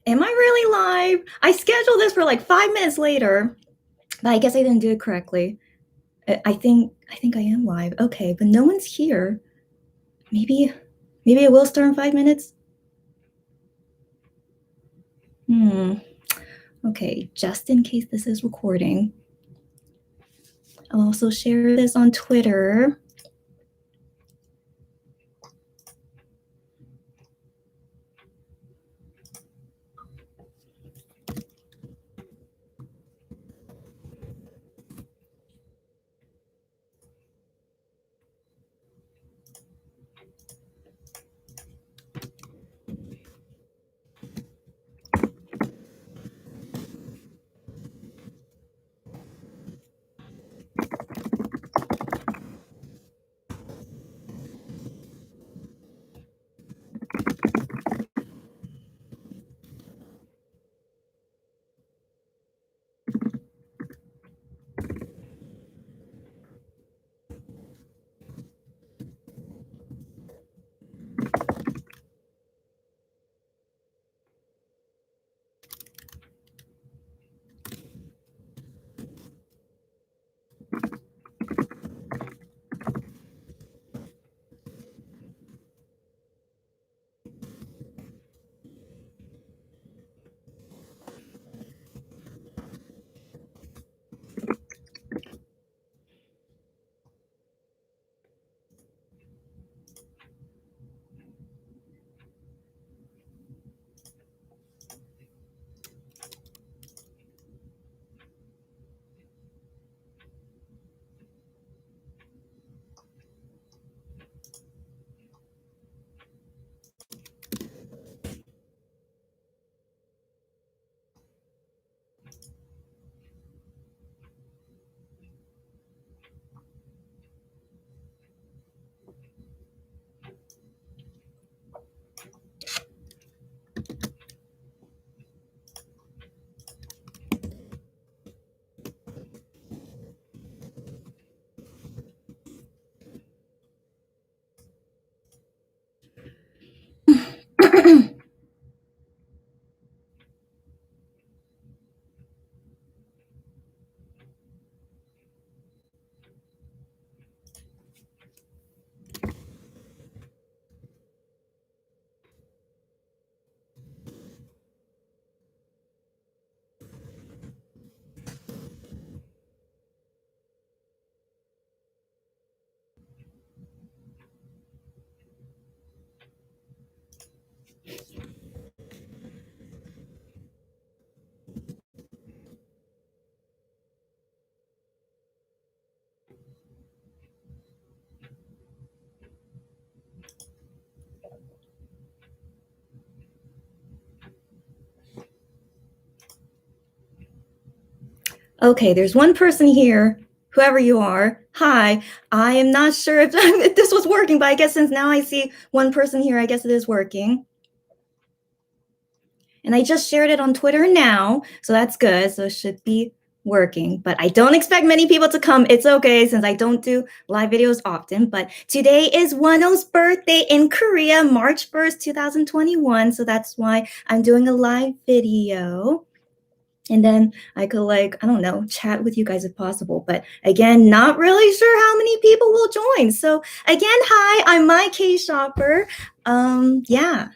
Am I really live? I scheduled this for like 5 minutes later, but I guess I didn't do it correctly. I think I am live. Okay, but no one's here. Maybe it will start in 5 minutes. Okay, just in case this is recording. I'll also share this on Twitter. Okay, there's one person here, whoever you are. Hi, I am not sure if, if this was working, but I guess since now I see one person here, I guess it is working. And I just shared it on Twitter now, so that's good. So it should be working, but I don't expect many people to come. It's okay since I don't do live videos often, but today is Wonho's birthday in Korea, March 1st, 2021. So that's why I'm doing a live video. And then I could like, I don't know, chat with you guys if possible. But again, not really sure how many people will join. So again, hi, I'm my K-shopper. Yeah.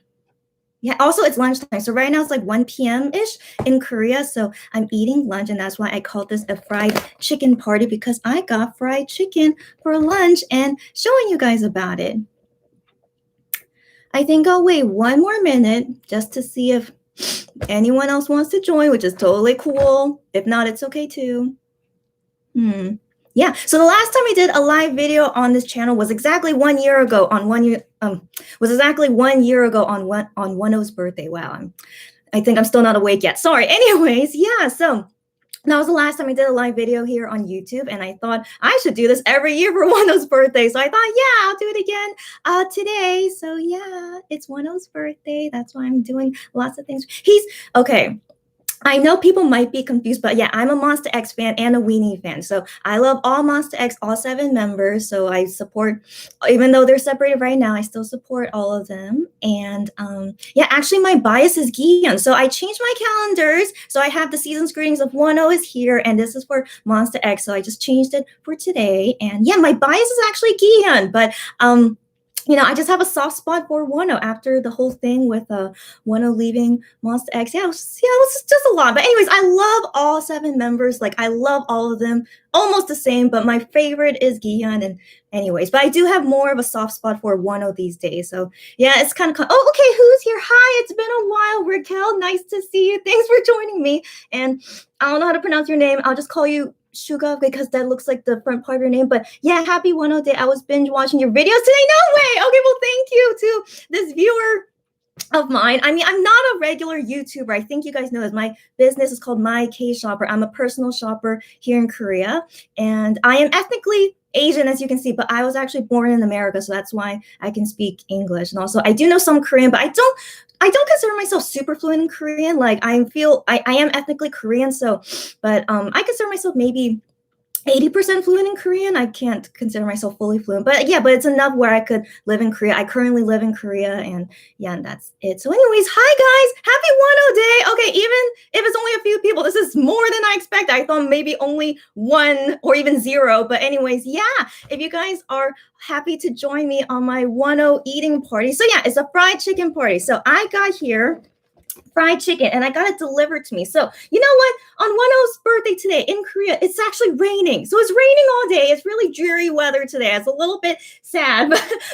Yeah, also it's lunchtime. So right now it's like 1 p.m.-ish in Korea. So I'm eating lunch, and that's why I called this a fried chicken party, because I got fried chicken for lunch and showing you guys about it. I think I'll wait one more minute just to see if anyone else wants to join, which is totally cool. If not, it's okay too. Yeah, so the last time I did a live video on this channel was exactly 1 year ago on 1 year was exactly 1 year ago on Wonho's birthday. Wow, I think I'm still not awake yet. Sorry. Anyways, yeah, so that was the last time I did a live video here on YouTube, and I thought I should do this every year for Wonho's birthday. So I thought, yeah, I'll do it again today. So yeah, it's Wonho's birthday. That's why I'm doing lots of things. He's okay. I know people might be confused, but yeah, I'm a Monster X fan and a Weenie fan. So I love all Monster X, all 7 members. So I support, even though they're separated right now, I still support all of them. And yeah, actually, my bias is Gion. So I changed my calendars. So I have the season's greetings of Wonho is here, and this is for Monster X. So I just changed it for today. And yeah, my bias is actually Gion, but I just have a soft spot for Wonho after the whole thing with Wonho leaving Monster X. Yeah, it was just a lot. But anyways, I love all 7 members. Like, I love all of them almost the same, but my favorite is Gion. And anyways, but I do have more of a soft spot for Wonho these days. So yeah, it's kind of, oh, okay, who's here? Hi, it's been a while, Raquel. Nice to see you. Thanks for joining me. And I don't know how to pronounce your name. I'll just call you Shuga, because that looks like the front part of your name. But yeah, happy 100 day. I was binge watching your videos today. No way. Okay, well, thank you to this viewer of mine. I mean, I'm not a regular YouTuber. I think you guys know this. My business is called My K Shopper. I'm a personal shopper here in Korea, and I am ethnically Asian, as you can see, but I was actually born in America, so that's why I can speak English. And also, I do know some Korean, but I don't consider myself super fluent in Korean. Like, I am ethnically Korean, so, but I consider myself maybe 80% fluent in Korean. I can't consider myself fully fluent, but yeah, but it's enough where I could live in Korea. I currently live in Korea, and yeah, and that's it. So anyways, hi guys, happy 100 day. Okay, even if it's only a few people, this is more than I expected. I thought maybe only 1 or even 0, but anyways, yeah, if you guys are happy to join me on my 10 eating party. So yeah, it's a fried chicken party. So I got here fried chicken, and I got it delivered to me. So you know what? On Wonho's birthday today in Korea, it's actually raining. So it's raining all day. It's really dreary weather today. It's a little bit sad,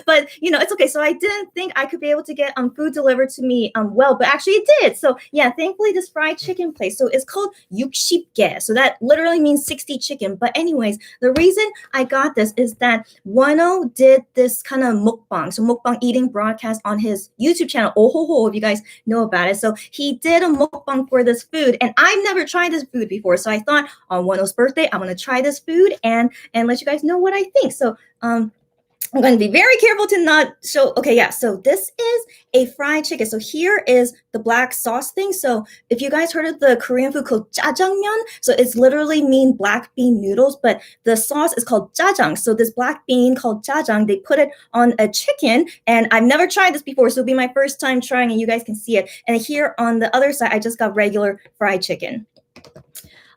but it's okay. So I didn't think I could be able to get food delivered to me well, but actually it did. So yeah, thankfully this fried chicken place. So it's called 60개. So that literally means 60 chicken. But anyways, the reason I got this is that Wonho did this kind of mukbang. So mukbang eating broadcast on his YouTube channel, ohhohoho, if you guys know about it. So he did a mukbang for this food, and I've never tried this food before. So I thought on Wonho's birthday, I'm gonna try this food and let you guys know what I think. So I'm going to be very careful to not show. Okay, yeah. So this is a fried chicken. So here is the black sauce thing. So if you guys heard of the Korean food called jjajangmyeon, so it's literally mean black bean noodles, but the sauce is called jjajang. So this black bean called jjajang, they put it on a chicken, and I've never tried this before, so it'll be my first time trying, and you guys can see it. And here on the other side, I just got regular fried chicken.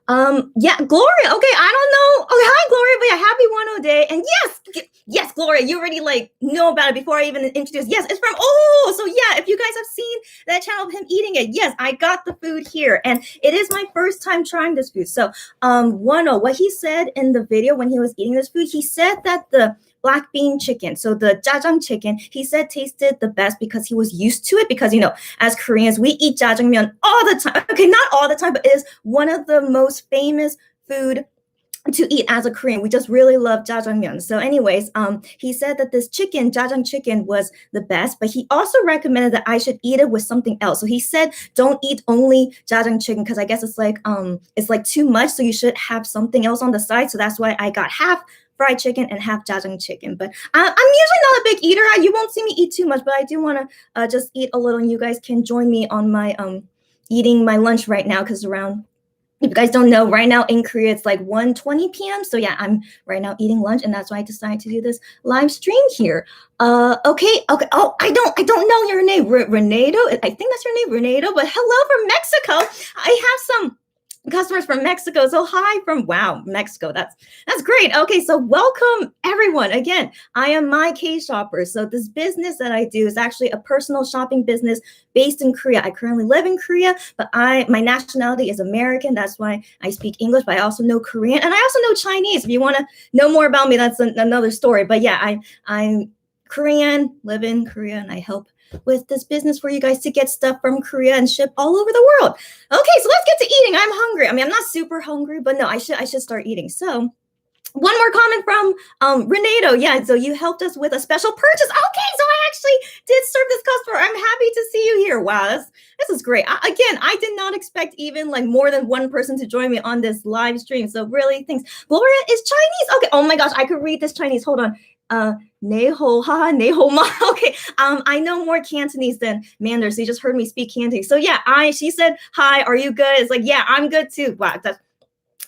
Yeah, Gloria. Okay, I don't know. Okay, hi, Gloria. But yeah, happy 10 day. And yes, Gloria, you already know about it before I even introduced. Yes, it's from so yeah, if you guys have seen that channel of him eating it, yes, I got the food here, and it is my first time trying this food. So, Wonho, what he said in the video when he was eating this food, he said that the black bean chicken, so the jjajang chicken, he said tasted the best because he was used to it, because as Koreans, we eat jjajangmyeon all the time. Okay, not all the time, but it is one of the most famous food to eat as a Korean. We just really love jjajangmyeon. So anyways, he said that this chicken, jjajang chicken, was the best, but he also recommended that I should eat it with something else. So he said, don't eat only jjajang chicken, because I guess it's like too much, so you should have something else on the side. So that's why I got half fried chicken and half jjajang chicken. But I'm usually not a big eater. You won't see me eat too much, but I do want to just eat a little, and you guys can join me on my eating my lunch right now, because around, if you guys don't know, right now in Korea it's like 1:20 p.m. So yeah, I'm right now eating lunch, and that's why I decided to do this live stream here. Okay. Oh, I don't know your name, Renato. I think that's your name, Renato. But hello from Mexico. I have some customers from Mexico. So hi from Mexico. That's great. Okay, so welcome everyone. Again, I am My K Shopper. So this business that I do is actually a personal shopping business based in Korea. I currently live in Korea, but my nationality is American. That's why I speak English, but I also know Korean, and I also know Chinese. If you want to know more about me, that's another story. But yeah, I'm Korean, live in Korea, and I help with this business for you guys to get stuff from Korea and ship all over the world. Okay, so let's get to eating. I'm hungry. I mean, I'm not super hungry, but no, I should start eating. So one more comment from Renato. Yeah, so you helped us with a special purchase. Okay, so I actually did serve this customer. I'm happy to see you here. Wow, this is great. Again, I did not expect even like more than one person to join me on this live stream. So really, thanks. Gloria is Chinese. Okay, oh my gosh, I could read this Chinese. Hold on. Neho, haha, neho ma. Okay, Okay. I know more Cantonese than Mandarin, so you just heard me speak Cantonese. So yeah, she said, hi, are you good? It's like, yeah, I'm good too. Wow, that's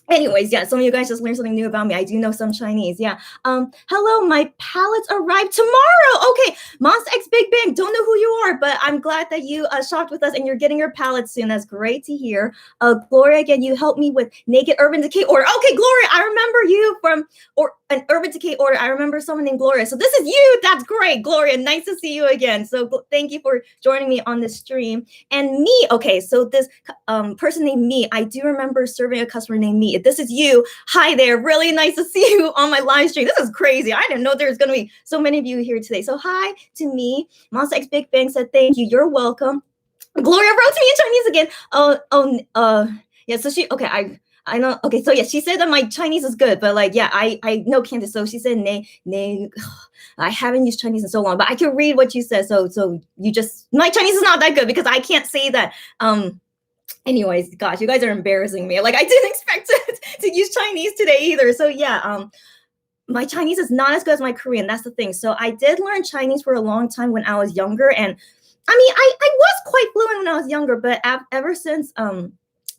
anyways, yeah, some of you guys just learned something new about me. I do know some Chinese. Yeah. Hello, my pallets arrive tomorrow. Okay, Monster X Big Bang. Don't know who you are, but I'm glad that you shopped with us and you're getting your pallets soon. That's great to hear. Gloria, again, you helped me with Naked Urban Decay order. Okay, Gloria, I remember you from an Urban Decay order. I remember someone named Gloria. So this is you. That's great, Gloria. Nice to see you again. So thank you for joining me on this stream. And me, okay, so this person named Me, I do remember serving a customer named Me. If this is you, hi there. Really nice to see you on my live stream. This is crazy. I didn't know there's going to be so many of you here today. So hi to Me. Monster X Big Bang said thank you. You're welcome. Gloria wrote to me in Chinese again. Yeah. So I know. Okay, so yeah, she said that my Chinese is good, but like, yeah, I know Candace. So she said, nay. I haven't used Chinese in so long, but I can read what you said. So you just, my Chinese is not that good because I can't say that. Anyways, gosh, you guys are embarrassing me. Like I didn't expect to use Chinese today either. So yeah, my Chinese is not as good as my Korean. That's the thing. So I did learn Chinese for a long time when I was younger, and I mean, I was quite fluent when I was younger, but ever since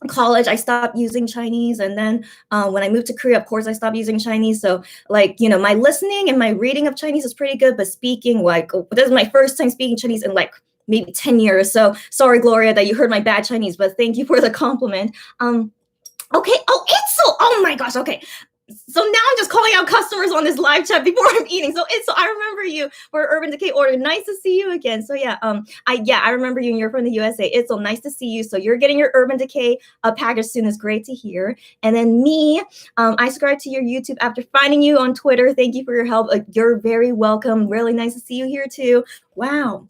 college, I stopped using Chinese. And then when I moved to Korea, of course, I stopped using Chinese. So like, you know, my listening and my reading of Chinese is pretty good, but speaking, like, this is my first time speaking Chinese in like maybe 10 years. So sorry, Gloria, that you heard my bad Chinese, but thank you for the compliment. Okay. Oh, it's so, oh my gosh. Okay. So now I'm just calling out customers on this live chat before I'm eating. So it's, so I remember you for Urban Decay order. Nice to see you again. So yeah, I remember you and you're from the USA. It's so nice to see you. So you're getting your Urban Decay package soon. Is great to hear. And then Me, I subscribed to your YouTube after finding you on Twitter. Thank you for your help. You're very welcome. Really nice to see you here too. Wow.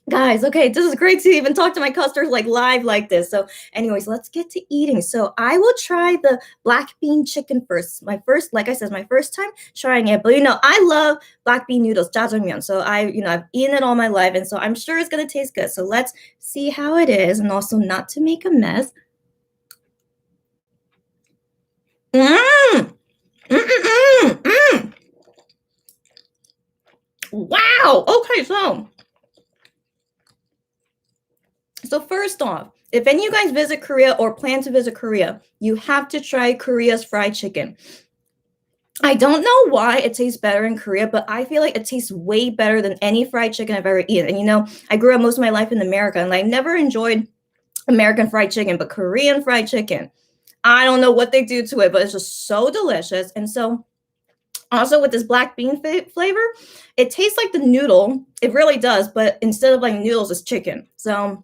Guys, okay, this is great to even talk to my customers like live like this. So anyways, let's get to eating. So I will try the black bean chicken first. My first, like I said, my first time trying it. But you know, I love black bean noodles, jjajangmyeon. So I've eaten it all my life, and so I'm sure it's gonna taste good. So let's see how it is, and also not to make a mess. Wow. Okay, so first off, if any of you guys visit Korea or plan to visit Korea, you have to try Korea's fried chicken. I don't know why it tastes better in Korea, but I feel like it tastes way better than any fried chicken I've ever eaten. And you know, I grew up most of my life in America, and I never enjoyed American fried chicken, but Korean fried chicken, I don't know what they do to it, but it's just so delicious. And so also with this black bean flavor, it tastes like the noodle. It really does, but instead of like noodles, it's chicken. So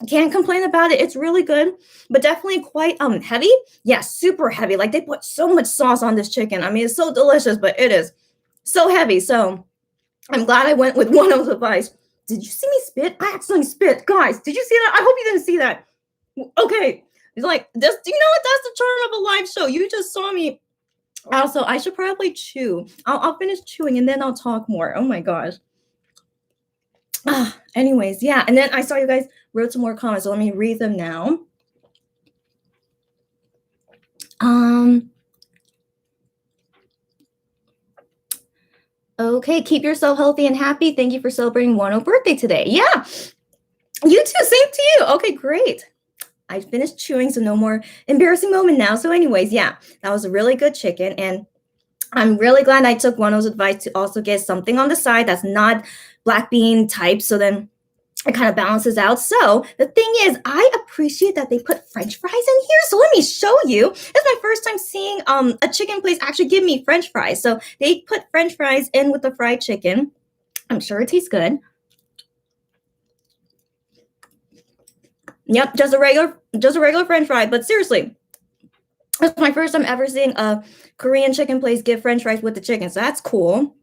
can't complain about it. It's really good, but definitely quite heavy. Yeah, super heavy. Like they put so much sauce on this chicken. I mean, it's so delicious, but it is so heavy. So I'm glad I went with Wonho's advice. Did you see me spit? I accidentally spit. Guys, did you see that? I hope you didn't see that. Okay. It's like this, you know what? That's the charm of a live show. You just saw me. Also, I should probably chew. I'll finish chewing and then I'll talk more. Oh my gosh. Anyways, yeah. And then I saw you guys wrote some more comments, so let me read them now. Okay, keep yourself healthy and happy. Thank you for celebrating Wonho's birthday today. Yeah, you too. Same to you. Okay, great. I finished chewing, so no more embarrassing moment now. So anyways, yeah, that was a really good chicken. And I'm really glad I took Wonho's advice to also get something on the side that's not black bean type. So then it kind of balances out. So the thing is, I appreciate that they put French fries in here. So let me show you. It's my first time seeing a chicken place actually give me French fries. So they put French fries in with the fried chicken. I'm sure it tastes good. Yep, just a regular French fry. But seriously, it's my first time ever seeing a Korean chicken place give French fries with the chicken. So that's cool.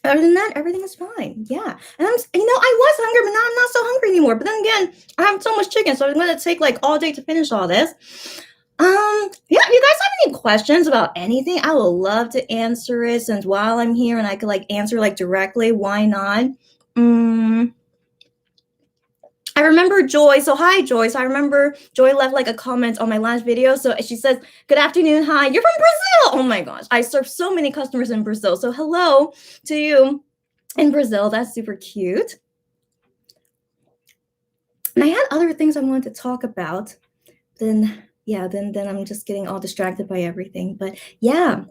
Other than that, everything is fine. Yeah. And I was hungry, but now I'm not so hungry anymore. But then again, I have so much chicken, so it's going to take like all day to finish all this. Yeah, if you guys have any questions about anything, I would love to answer it, since while I'm here and I could like answer like directly, why not? I remember Joy. So hi, Joy. So I remember Joy left like a comment on my last video. So she says, good afternoon. Hi, you're from Brazil. Oh my gosh. I serve so many customers in Brazil. So hello to you. in Brazil. That's super cute. And I had other things I wanted to talk about. Then I'm just getting all distracted by everything. But yeah,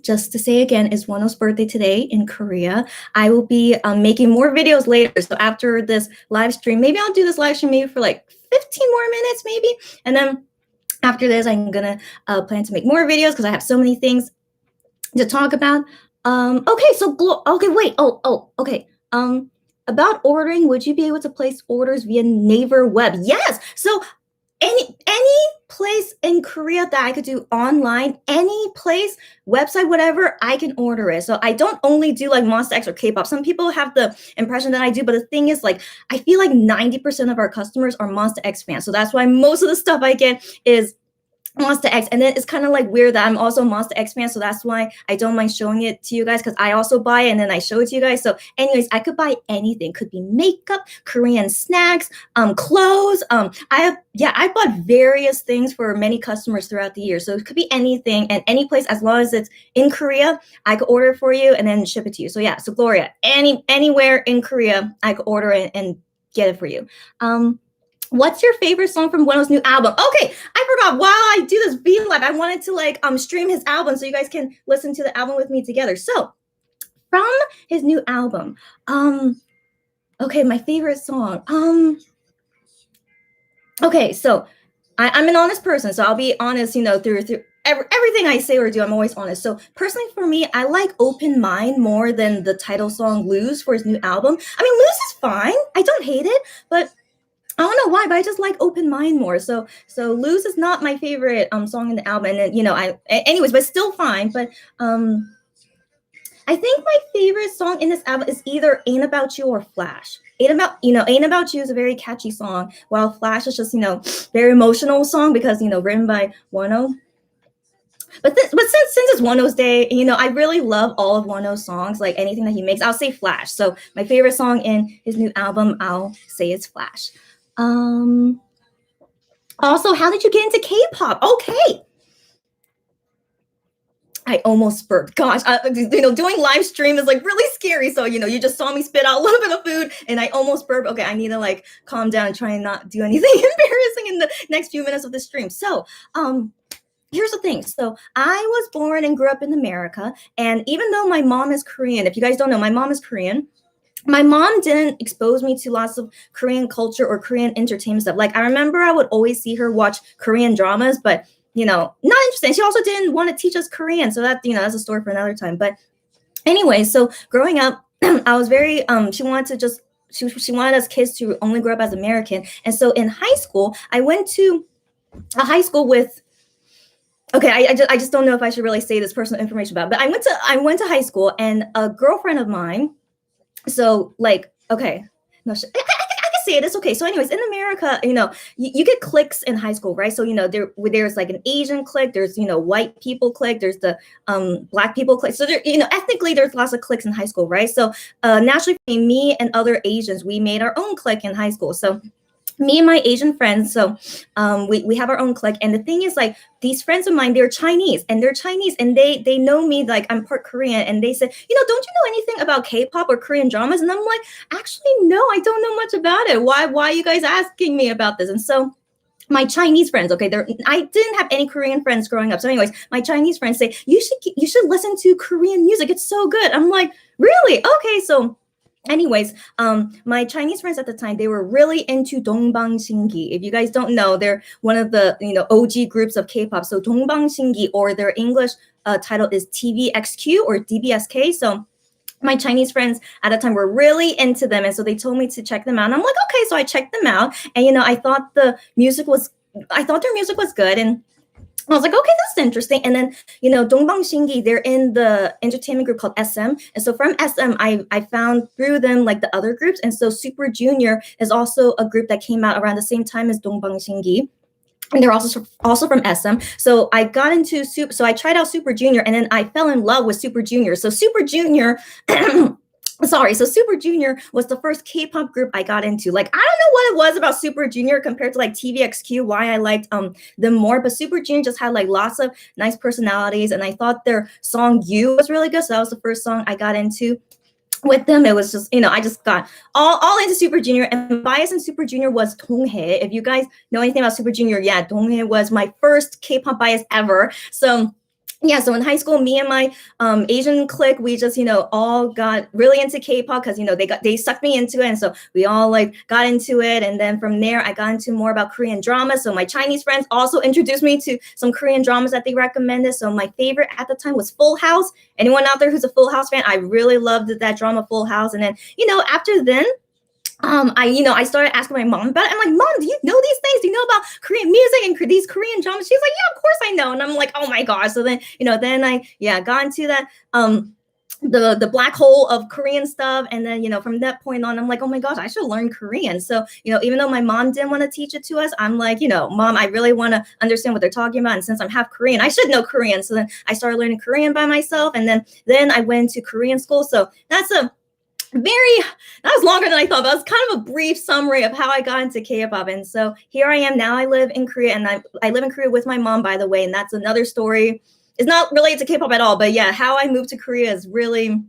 just to say again, it's Wonho's birthday today in Korea. I will be making more videos later. So after this live stream, maybe I'll do this live stream maybe for like 15 more minutes maybe. And then after this, I'm gonna plan to make more videos because I have so many things to talk about. Okay, so okay, wait. Okay. About ordering, would you be able to place orders via Naver Web? Yes. So any place in Korea that I could do online, any place, website, whatever, I can order it. So I don't only do like Monster X or K-pop. Some people have the impression that I do, but the thing is, like, I feel like 90% of our customers are Monster X fans. So that's why most of the stuff I get is Monster X. And then it's kind of like weird that I'm also a Monster X fan, so that's why I don't mind showing it to you guys, because I also buy it and then I show it to you guys. So anyways, I could buy anything. Could be makeup, Korean snacks, clothes. I bought various things for many customers throughout the year. So it could be anything and any place, as long as it's in Korea, I could order it for you and then ship it to you. So yeah, so Gloria, anywhere in Korea, I could order it and get it for you. What's your favorite song from Wonho's new album? Okay, I forgot. While I do this V Live, I wanted to like stream his album so you guys can listen to the album with me together. So from his new album, okay, my favorite song. Okay, so I'm an honest person, so I'll be honest, through everything I say or do, I'm always honest. So personally for me, I like Open Mind more than the title song Lose for his new album. I mean, Lose is fine. I don't hate it, but I don't know why, but I just like Open Mind more. So Lose is not my favorite song in the album. And then, anyways, but still fine. But I think my favorite song in this album is either Ain't About You or Flash. Ain't About You is a very catchy song, while Flash is just, very emotional song because, written by Wonho. But since it's Wonho's day, I really love all of Wonho's songs, like anything that he makes. I'll say Flash. So my favorite song in his new album, I'll say it's Flash. Also, how did you get into K-pop? Okay. I almost burped. Gosh, doing live stream is like really scary. So, you just saw me spit out a little bit of food and I almost burped. Okay, I need to like calm down and try and not do anything embarrassing in the next few minutes of the stream. So, here's the thing. So I was born and grew up in America. And even though my mom is Korean, if you guys don't know, my mom is Korean. My mom didn't expose me to lots of Korean culture or Korean entertainment stuff. Like, I remember I would always see her watch Korean dramas, but, not interesting. She also didn't want to teach us Korean. So that, that's a story for another time. But anyway, so growing up, I was very, she wanted us kids to only grow up as American. And so in high school, I went to a high school with, okay, I just don't know if I should really say this personal information about it, but I went to high school, and a girlfriend of mine. So like, okay, no, I can say it. It's okay. So anyways, in America, you get cliques in high school, right? So, there's like an Asian clique, there's, white people clique, there's the Black people clique. So there, ethnically, there's lots of cliques in high school, right? So naturally, me and other Asians, we made our own clique in high school. So me and my Asian friends, so we have our own clique. And the thing is, like, these friends of mine, they're Chinese and they know me, like I'm part Korean, and they said, don't you know anything about K-pop or Korean dramas? And I'm like, actually, no, I don't know much about it. Why are you guys asking me about this? And so my Chinese friends, okay, I didn't have any Korean friends growing up. So anyways, my Chinese friends say, you should listen to Korean music. It's so good. I'm like, really? Okay, so anyways, my Chinese friends at the time, they were really into Dongbang If you guys don't know, they're one of the OG groups of K-pop. So Dongbang or their English title is TVXQ or DBSK. So my Chinese friends at the time were really into them, and so they told me to check them out. And I'm like, okay, so I checked them out, and I thought their music was good, and I was like, okay, that's interesting. And then, Dongbang they're in the entertainment group called SM. And so from SM, I found through them like the other groups. And so Super Junior is also a group that came out around the same time as Dongbang. And they're also from SM. So I got into so I tried out Super Junior, and then I fell in love with Super Junior. So Super Junior so Super Junior was the first K-pop group I got into. Like, I don't know what it was about Super Junior compared to like TVXQ, why I liked them more, but Super Junior just had like lots of nice personalities, and I thought their song You was really good. So that was the first song I got into. with them. It was just, I just got all into Super Junior, and my bias in Super Junior was Donghae. If you guys know anything about Super Junior, yeah, Donghae was my first K-pop bias ever. So yeah, so in high school, me and my Asian clique, we just, all got really into K-pop because, they sucked me into it. And so we all like got into it. And then from there, I got into more about Korean drama. So my Chinese friends also introduced me to some Korean dramas that they recommended. So my favorite at the time was Full House. Anyone out there who's a Full House fan, I really loved that drama Full House. And then, after then, I started asking my mom about it. I'm like, Mom, do you know these things? Do you know about Korean music and these Korean dramas? She's like, yeah, of course I know. And I'm like, oh my gosh. So then, then I, got into that, the black hole of Korean stuff. And then, from that point on, I'm like, oh my gosh, I should learn Korean. So, even though my mom didn't want to teach it to us, I'm like, Mom, I really want to understand what they're talking about. And since I'm half Korean, I should know Korean. So then I started learning Korean by myself. And then I went to Korean school. So that's that was longer than I thought, but it was kind of a brief summary of how I got into K-pop. And so here I am now. I live in Korea, and I live in Korea with my mom, by the way, and that's another story. It's not related to K-pop at all, but yeah, how I moved to Korea is really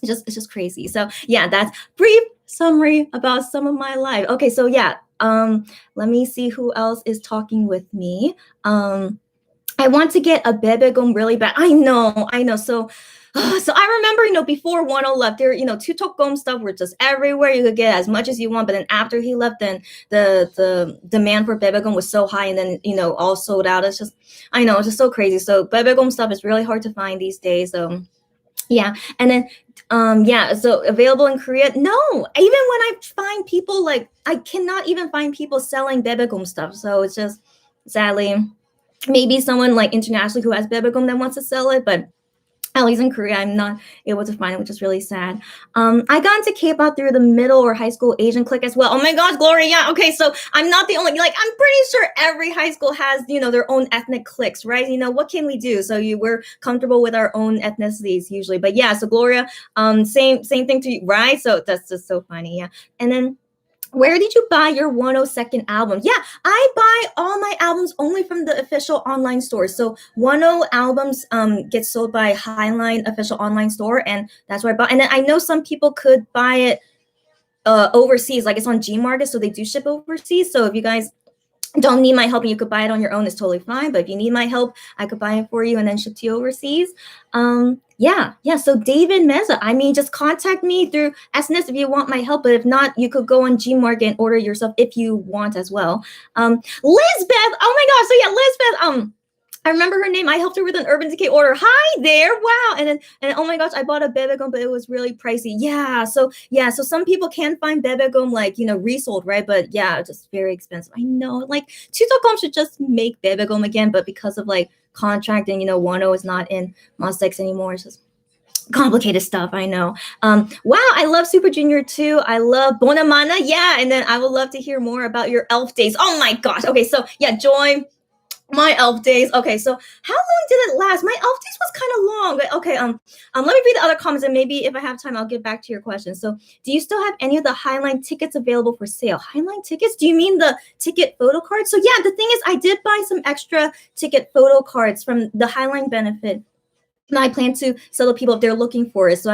it's just crazy. So yeah, that's brief summary about some of my life. Okay, so yeah, let me see who else is talking with me. I want to get a bebegum really bad. I know. So I remember, before Wonho left, there, Tutokgom stuff were just everywhere. You could get as much as you want. But then after he left, then the demand for bebegum was so high, and then, all sold out. It's just, I know, it's just so crazy. So bebegum stuff is really hard to find these days. So yeah. And then, so available in Korea. No, even when I find people, like, I cannot even find people selling bebegum stuff. So it's just, sadly, maybe someone like internationally who has bebegum that wants to sell it, but at least in Korea, I'm not able to find it, which is really sad. I got into K-pop through the middle or high school Asian clique as well. Oh my gosh, Gloria, yeah. Okay, so I'm not the only, I'm pretty sure every high school has, their own ethnic cliques, right? What can we do? So we're comfortable with our own ethnicities usually. But yeah, so Gloria, same thing to you, right? So that's just so funny, yeah. And then, where did you buy your 102nd album? Yeah, I buy all my albums only from the official online store. So 10 albums get sold by Highline official online store, and that's where I bought. And then I know some people could buy it overseas, like it's on Gmarket, so they do ship overseas. So if you guys don't need my help and you could buy it on your own, it's totally fine. But if you need my help, I could buy it for you and then ship to you overseas. Yeah. So David Meza, just contact me through SNS if you want my help. But if not, you could go on Gmarket and order yourself if you want as well. Lisbeth, oh my gosh. So yeah, Lisbeth, I remember her name. I helped her with an Urban Decay order. Hi there. Wow. And oh my gosh, I bought a bebegum, but it was really pricey. Yeah. So some people can find bebegum resold, right? But yeah, just very expensive. I know. Like Tutocom should just make bebegum again, but because of contract and Wonho is not in Mostex anymore. It's just complicated stuff. I know. Wow, I love Super Junior too. I love Bonamana. Yeah. And then I would love to hear more about your elf days. Oh my gosh. Okay. So yeah, join my elf days. Okay, so how long did it last? My elf days was kind of long, but okay. Let me read the other comments, and maybe if I have time, I'll get back to your question. So, do you still have any of the Highline tickets available for sale? Highline tickets? Do you mean the ticket photo cards? So yeah, the thing is, I did buy some extra ticket photo cards from the Highline benefit, and I plan to sell to people if they're looking for it. So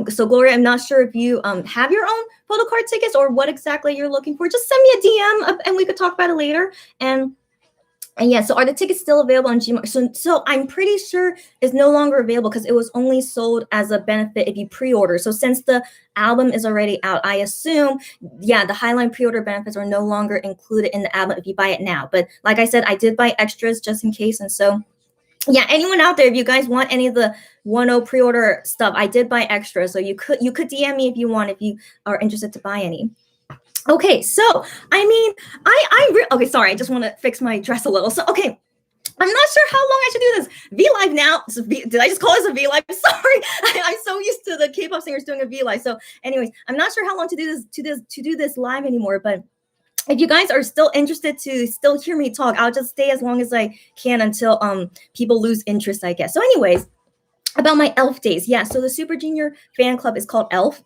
so Gloria, I'm not sure if you have your own photo card tickets or what exactly you're looking for. Just send me a DM, and we could talk about it later. And yeah, so are the tickets still available on Gmarket? So I'm pretty sure it's no longer available because it was only sold as a benefit if you pre-order. So since the album is already out, I assume, yeah, the Highline pre-order benefits are no longer included in the album if you buy it now. But like I said, I did buy extras just in case. And so, yeah, anyone out there, if you guys want any of the 10 pre-order stuff, I did buy extras. So you could DM me if you want, if you are interested to buy any. Okay, so okay, sorry, I just want to fix my dress a little. So, okay, I'm not sure how long I should do this. V Live now. So did I just call this a V Live? Sorry, I'm so used to the K-pop singers doing a V Live. So, anyways, I'm not sure how long to do this live anymore. But if you guys are still interested to still hear me talk, I'll just stay as long as I can until people lose interest, I guess. So, anyways, about my elf days. Yeah, so the Super Junior fan club is called ELF.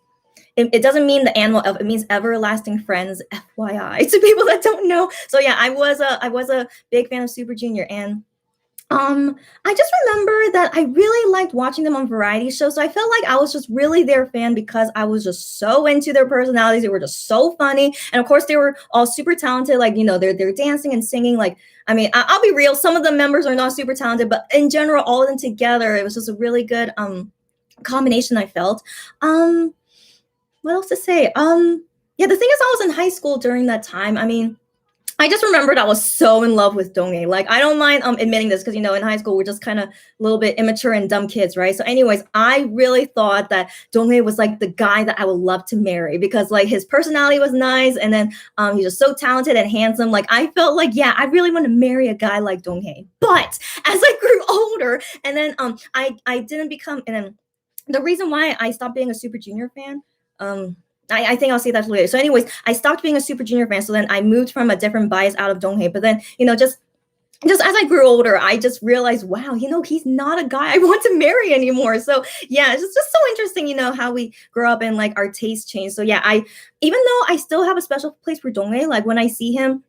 It doesn't mean the animal elf. It means everlasting friends, FYI, to people that don't know. So yeah, I was a big fan of Super Junior, and I just remember that I really liked watching them on variety shows. So I felt like I was just really their fan because I was just so into their personalities. They were just so funny. And of course they were all super talented. Like, they're dancing and singing. Like, I mean, I'll be real, some of the members are not super talented, but in general, all of them together, it was just a really good combination, I felt. What else to say? Yeah, the thing is I was in high school during that time. I mean, I just remembered I was so in love with Donghae. Like, I don't mind admitting this because, in high school, we're just kind of a little bit immature and dumb kids, right? So anyways, I really thought that Donghae was like the guy that I would love to marry because like his personality was nice. And then he's just so talented and handsome. Like, I felt like, yeah, I really want to marry a guy like Donghae. But as I grew older and then I didn't become, and then the reason why I stopped being a Super Junior fan, I think I'll say that later. So anyways, I stopped being a Super Junior fan. So then I moved from a different bias out of Donghae. But then, just as I grew older, I just realized, wow, he's not a guy I want to marry anymore. So yeah, it's just so interesting, how we grow up and like our tastes change. So yeah, even though I still have a special place for Donghae, like when I see him,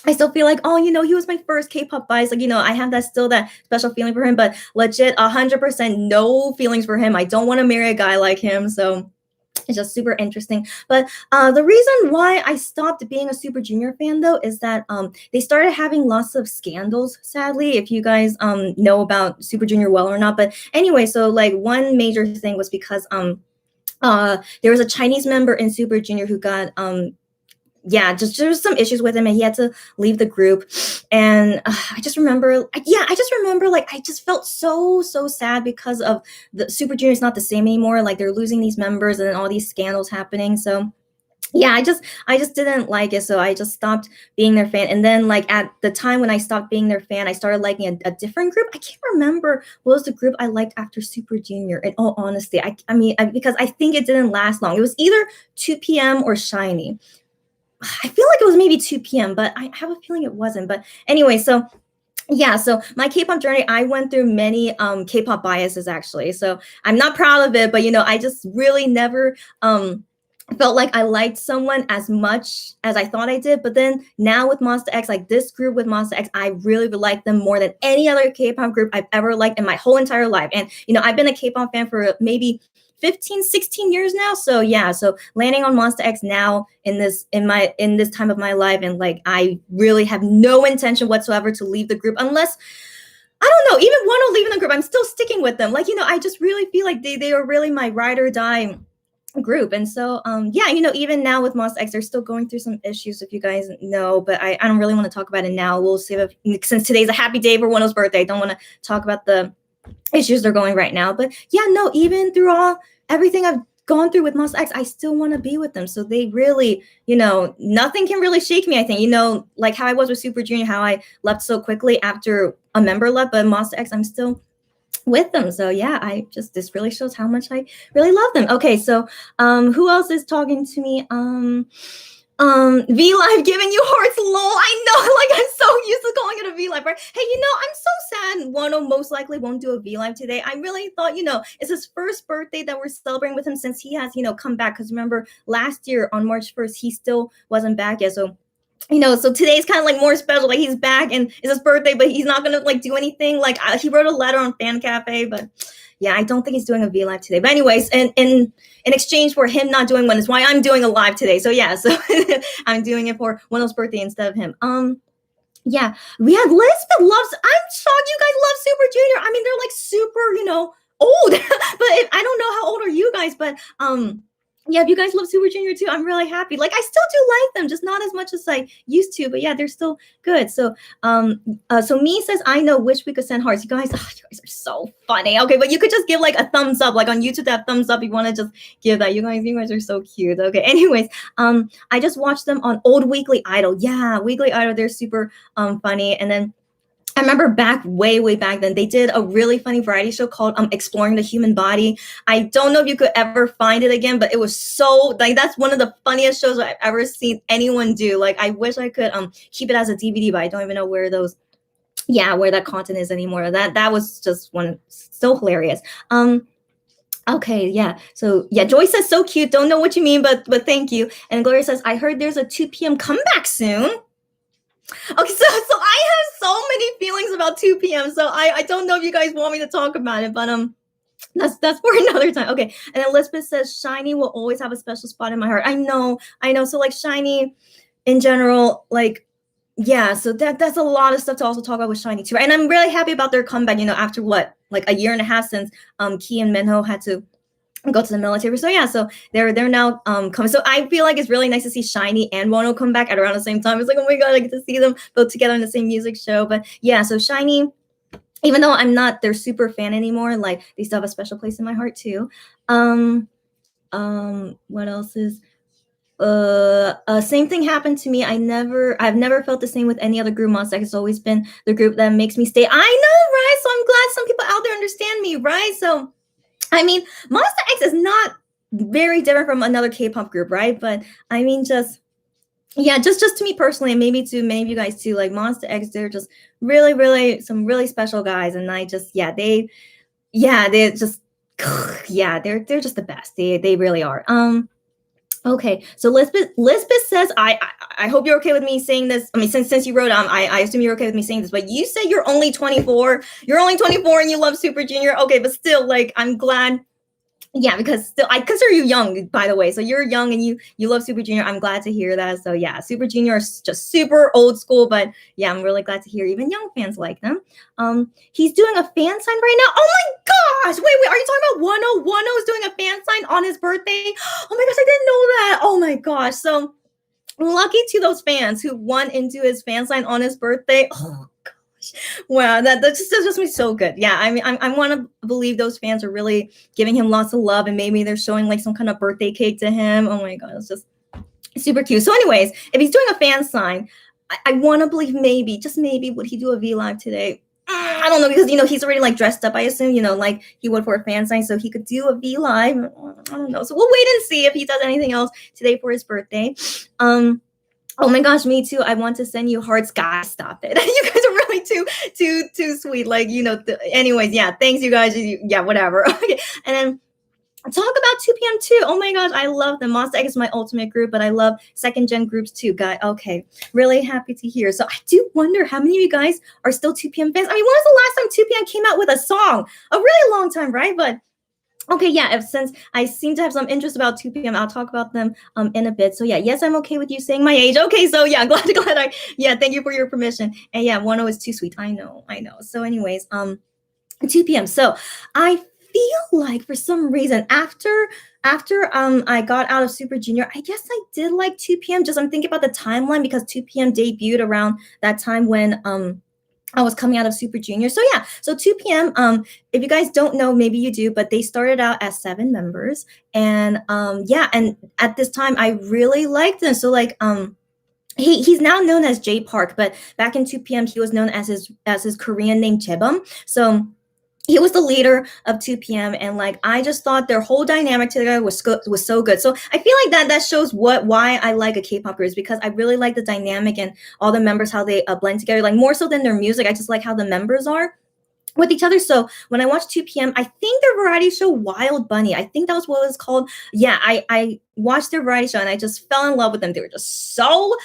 I still feel like, oh, he was my first K-pop bias. Like, I have that special feeling for him, but legit 100% no feelings for him. I don't want to marry a guy like him. So it's just super interesting. But the reason why I stopped being a Super Junior fan, though, is that they started having lots of scandals, sadly, if you guys know about Super Junior well or not. But anyway, so like one major thing was because there was a Chinese member in Super Junior who got yeah, just there was some issues with him and he had to leave the group. And I just remember like I just felt so sad because of the Super Junior is not the same anymore. Like they're losing these members and then all these scandals happening. So yeah, I just didn't like it. So I just stopped being their fan. And then like at the time when I stopped being their fan, I started liking a different group. I can't remember what was the group I liked after Super Junior. In all honesty, because I think it didn't last long. It was either 2PM or Shiny. I feel like it was maybe 2PM, but I have a feeling it wasn't. But anyway, so yeah, so my K-pop journey, I went through many K-pop biases actually. So I'm not proud of it, but I just really never felt like I liked someone as much as I thought I did. But then now with Monsta X, like this group with Monsta X, I really would like them more than any other K-pop group I've ever liked in my whole entire life. And I've been a K-pop fan for maybe 15, 16 years now. So yeah, so landing on Monsta X now in this time of my life, and like I really have no intention whatsoever to leave the group unless I don't know, even Wonho leaving the group, I'm still sticking with them. Like, I just really feel like they are really my ride or die group. And so yeah, even now with Monsta X, they're still going through some issues, if you guys know, but I don't really want to talk about it now. We'll save it since today's a happy day for Wonho's birthday. I don't want to talk about the issues they're going right now. But yeah, no, even through everything I've gone through with Monsta X, I still want to be with them. So they really, nothing can really shake me, I think. Like how I was with Super Junior, how I left so quickly after a member left, but Monsta X, I'm still with them. So yeah, this really shows how much I really love them. Okay, so who else is talking to me? V Live giving you hearts, lol. I know, like I'm so used to calling it a V Live, right? Hey, I'm so sad Wonho most likely won't do a V Live today. I really thought, it's his first birthday that we're celebrating with him since he has, come back. Because remember, last year on March 1st, he still wasn't back yet. So so today's kind of like more special, like he's back and it's his birthday, but he's not gonna like do anything. Like he wrote a letter on Fan Cafe, but yeah, I don't think he's doing a V Live today. But anyways, and in exchange for him not doing one is why I'm doing a live today. So yeah, so I'm doing it for Wonho's birthday instead of him. Yeah, we have Lisbeth loves. I'm shocked you guys love Super Junior. I mean, they're like super, old. But I don't know how old are you guys, but yeah, if you guys love Super Junior too, I'm really happy. Like I still do like them, just not as much as I used to. But yeah, they're still good. So so me says I know, wish we could send hearts. You guys are so funny. Okay, but you could just give like a thumbs up, like on YouTube, that thumbs up. You want to just give that. You guys are so cute. Okay. Anyways, I just watched them on old Weekly Idol. Yeah, Weekly Idol. They're super funny. And then I remember way back then, they did a really funny variety show called Exploring the Human Body. I don't know if you could ever find it again, but it was so, like, that's one of the funniest shows I've ever seen anyone do. Like, I wish I could keep it as a DVD, but I don't even know where where that content is anymore. That was just so hilarious. Okay, yeah. So yeah, Joy says so cute. Don't know what you mean, but thank you. And Gloria says, I heard there's a 2PM comeback soon. Okay, so I have so many feelings about 2 p.m. So I don't know if you guys want me to talk about it, but that's for another time. Okay. And Elizabeth says Shiny will always have a special spot in my heart. I know. So like Shiny in general, like yeah, so that's a lot of stuff to also talk about with Shiny too. And I'm really happy about their comeback, after what, like a year and a half since Key and Minho had to go to the military. So yeah, so they're now coming. So I feel like it's really nice to see Shiny and Wonho come back at around the same time. It's like, oh my god, I get to see them both together in the same music show. But yeah, so Shiny, even though I'm not their super fan anymore, like they still have a special place in my heart too. Um, what else is same thing happened to me. I've never felt the same with any other group. Monster X has always been the group that makes me stay. I know, right? So I'm glad some people out there understand me, right? So I mean, Monster X is not very different from another K-pop group, right? But I mean, just yeah, just to me personally, and maybe to many of you guys too, like Monster X, they're just really, really some really special guys, and I just they're just yeah, they're just the best. They really are. Okay, so Lisbeth says, I hope you're okay with me saying this. I mean, since you wrote I assume you're okay with me saying this, but you say you're only 24. You're only 24 and you love Super Junior. Okay, but still, like, I'm glad. Yeah, because still I consider you young, by the way. So you're young and you love Super Junior. I'm glad to hear that. So yeah, Super Junior is just super old school, but yeah, I'm really glad to hear even young fans like them. He's doing a fan sign right now. Oh my gosh! Wait, are you talking about Wonho? Wonho is doing a fan sign on his birthday. Oh my gosh, I didn't know that. Oh my gosh. So lucky to those fans who won into his fan sign on his birthday. Oh gosh, wow, that's just me so good. Yeah, I mean, I want to believe those fans are really giving him lots of love, and maybe they're showing like some kind of birthday cake to him. Oh my god, it's just super cute. So, anyways, if he's doing a fan sign, I want to believe maybe, just maybe, would he do a V live today? I don't know, because he's already like dressed up. I assume like he would for a fan sign, so he could do a V live. I don't know. So we'll wait and see if he does anything else today for his birthday. Oh my gosh, me too. I want to send you hearts. Guys, stop it. You guys are really too sweet. Like, anyways, yeah, thanks you guys. Yeah, whatever. Okay. And then talk about 2 p.m. too. Oh my gosh, I love them. Monster X is my ultimate group, but I love second gen groups too, guys. Okay, really happy to hear. So I do wonder how many of you guys are still 2 p.m. fans. I mean, when was the last time 2 p.m. came out with a song? A really long time, right? But okay, yeah, since I seem to have some interest about 2 p.m., I'll talk about them in a bit. So yeah, yes, I'm okay with you saying my age. Okay, so yeah, glad yeah, thank you for your permission. And yeah, 1 is too sweet. I know. So anyways, 2 p.m. So I feel like for some reason after I got out of Super Junior, I guess I did like 2 p.m. Just I'm thinking about the timeline because 2 p.m. debuted around that time when I was coming out of Super Junior. So yeah, so 2 p.m. If you guys don't know, maybe you do, but they started out as 7 members, and yeah, and at this time I really liked them. So like he's now known as J Park, but back in 2 p.m. he was known as his Korean name Chebum. So he was the leader of 2 p.m. and like I just thought their whole dynamic together was so good. So I feel like that shows why I like a K-pop group, is because I really like the dynamic and all the members, how they blend together. Like more so than their music, I just like how the members are with each other. So when I watched 2 p.m., I think their variety show Wild Bunny, I think that was what it was called. Yeah, I watched their variety show and I just fell in love with them. They were just so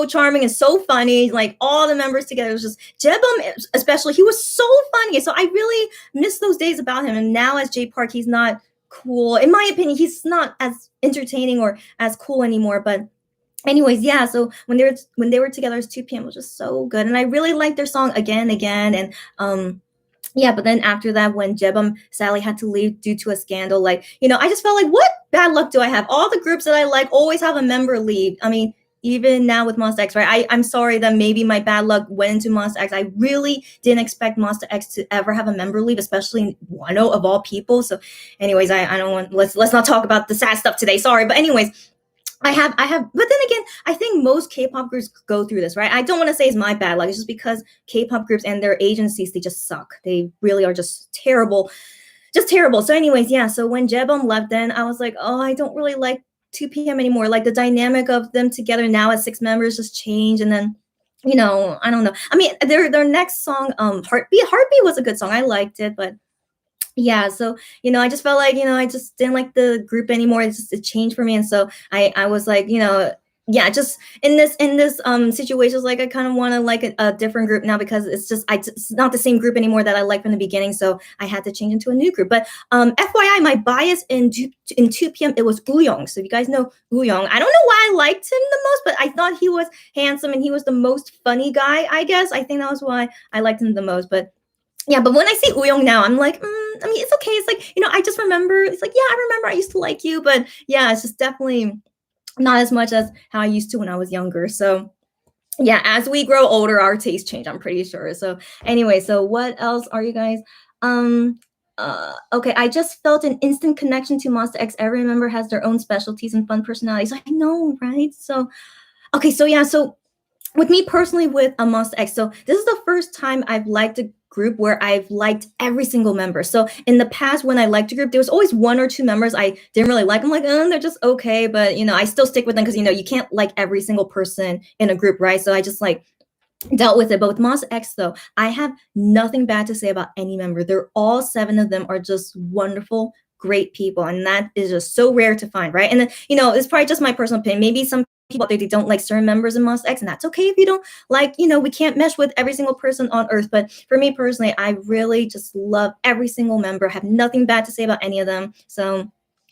charming and so funny. Like all the members together, it was just Jebum especially. He was so funny. So I really miss those days about him. And now as J Park, he's not cool. In my opinion, he's not as entertaining or as cool anymore. But anyways, yeah, so when they were together as 2 p.m. was just so good. And I really liked their song Again and yeah, but then after that, when Jebum sadly had to leave due to a scandal, like, I just felt like, what bad luck do I have? All the groups that I like always have a member leave. I mean, even now with Monster X, right? I'm sorry that maybe my bad luck went into Monster X. I really didn't expect Monster X to ever have a member leave, especially Wano of all people. So anyways, I don't want, let's not talk about the sad stuff today. Sorry. But anyways, I have, but then again, I think most K-pop groups go through this, right? I don't want to say it's my bad luck. It's just because K-pop groups and their agencies, they just suck. They really are just terrible. So anyways, yeah. So when Jebum left, then I was like, oh, I don't really like 2 p.m. anymore. Like the dynamic of them together now as 6 members just changed. And then, I don't know. I mean, their next song, Heartbeat was a good song. I liked it, but yeah, so I just felt like I just didn't like the group anymore. It changed for me, and so I was like, yeah, just in this situations, like I kind of want to like a different group now because it's not the same group anymore that I liked from the beginning, so I had to change into a new group. But FYI, my bias in 2 p.m. it was Uyong. So if you guys know Uyong, I don't know why I liked him the most, but I thought he was handsome and he was the most funny guy. I guess I think that was why I liked him the most. But yeah, but when I see Uyong now, I'm like, I mean, it's okay. It's like, I just remember. It's like, yeah, I remember I used to like you, but yeah, it's just definitely not as much as how I used to when I was younger. So yeah, as we grow older, our tastes change, I'm pretty sure. So anyway, so what else are you guys? Um okay, I just felt an instant connection to Monster X. Every member has their own specialties and fun personalities. I know, right? So okay, so yeah, so with me personally with a Monster X, so this is the first time I've liked a group where I've liked every single member. So in the past, when I liked a group, there was always one or two members I didn't really like. I'm like, they're just okay, but I still stick with them because you can't like every single person in a group, right? So I just like dealt with it. But with Monster X, though, I have nothing bad to say about any member. They're all seven of them are just wonderful, great people, and that is just so rare to find, right? And then it's probably just my personal opinion. Maybe some people out there they don't like certain members of Monster X, and that's okay if you don't like. We can't mesh with every single person on Earth. But for me personally, I really just love every single member. Have nothing bad to say about any of them. So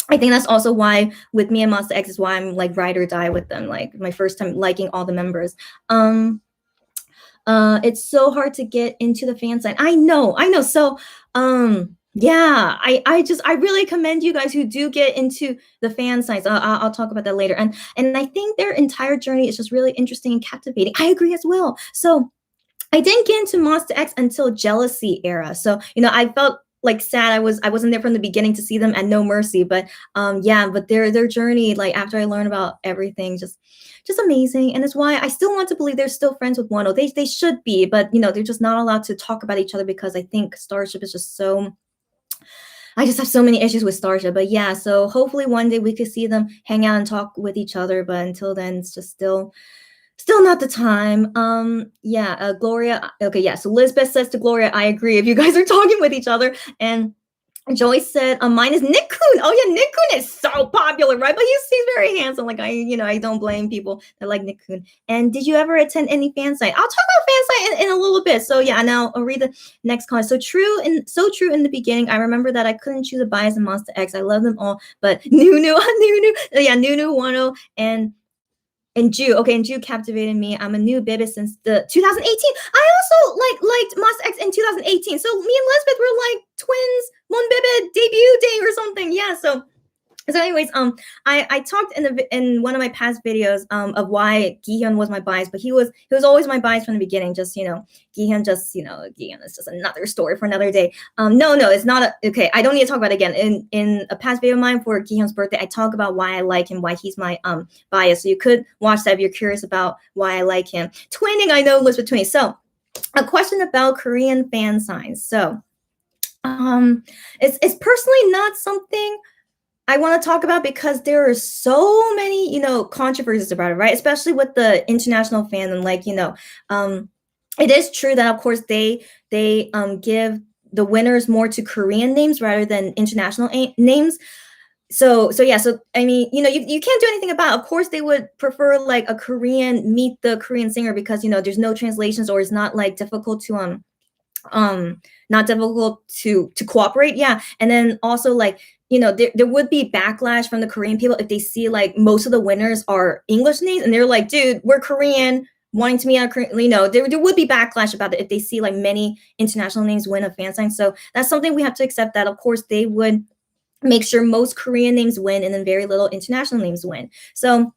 I think that's also why with me and Monster X is why I'm like ride or die with them. Like my first time liking all the members. It's so hard to get into the fan site. I know. So, yeah, I really commend you guys who do get into the fan sites. I'll talk about that later. And I think their entire journey is just really interesting and captivating. I agree as well. So I didn't get into Monster X until Jealousy era. So, I felt like sad I wasn't there from the beginning to see them at No Mercy. But yeah, but their journey, like after I learned about everything, just amazing. And it's why I still want to believe they're still friends with Wonho. They should be, but they're just not allowed to talk about each other because I think Starship is just so I just have so many issues with Starship. But yeah, so hopefully one day we could see them hang out and talk with each other. But until then, it's just still not the time. Yeah, Gloria. Okay, yeah. So Lisbeth says to Gloria, I agree if you guys are talking with each other. And Joyce said, mine is Nick Kun. Oh yeah, Nick Kun is so popular, right? But he's very handsome. Like I don't blame people that like Nick Kun. And did you ever attend any fan site? I'll talk about fan site in a little bit. So yeah, now I'll read the next comment. So true in the beginning. I remember that I couldn't choose a bias in Monster X. I love them all, but Nunu, yeah, Nunu, Wano, and Jew. Okay, and Jew captivated me. I'm a new baby since the 2018. I also liked Monster X in 2018. So me and Lisbeth were like twins, one baby debut day or something. Yeah. So anyways, I talked in one of my past videos of why Gihyun was my bias, but he was always my bias from the beginning. Just Gihyun Gihyun is just another story for another day. No, it's not okay. I don't need to talk about it again. In a past video of mine for Gihyun's birthday, I talk about why I like him, why he's my bias. So you could watch that if you're curious about why I like him. Twinning, I know Elizabeth Twinning. So a question about Korean fan signs. So it's personally not something I want to talk about because there are so many, controversies about it, right? Especially with the international fandom. Like, it is true that of course they give the winners more to Korean names rather than international names. So yeah, so I mean, you can't do anything about it. Of course they would prefer like a Korean meet the Korean singer because there's no translations or it's not like difficult to not difficult to cooperate. Yeah. And then also like there would be backlash from the Korean people if they see like most of the winners are English names and they're like, dude, we're Korean, wanting to meet out Korean. There would be backlash about it if they see like many international names win a fan sign. So that's something we have to accept, that of course they would make sure most Korean names win and then very little international names win. So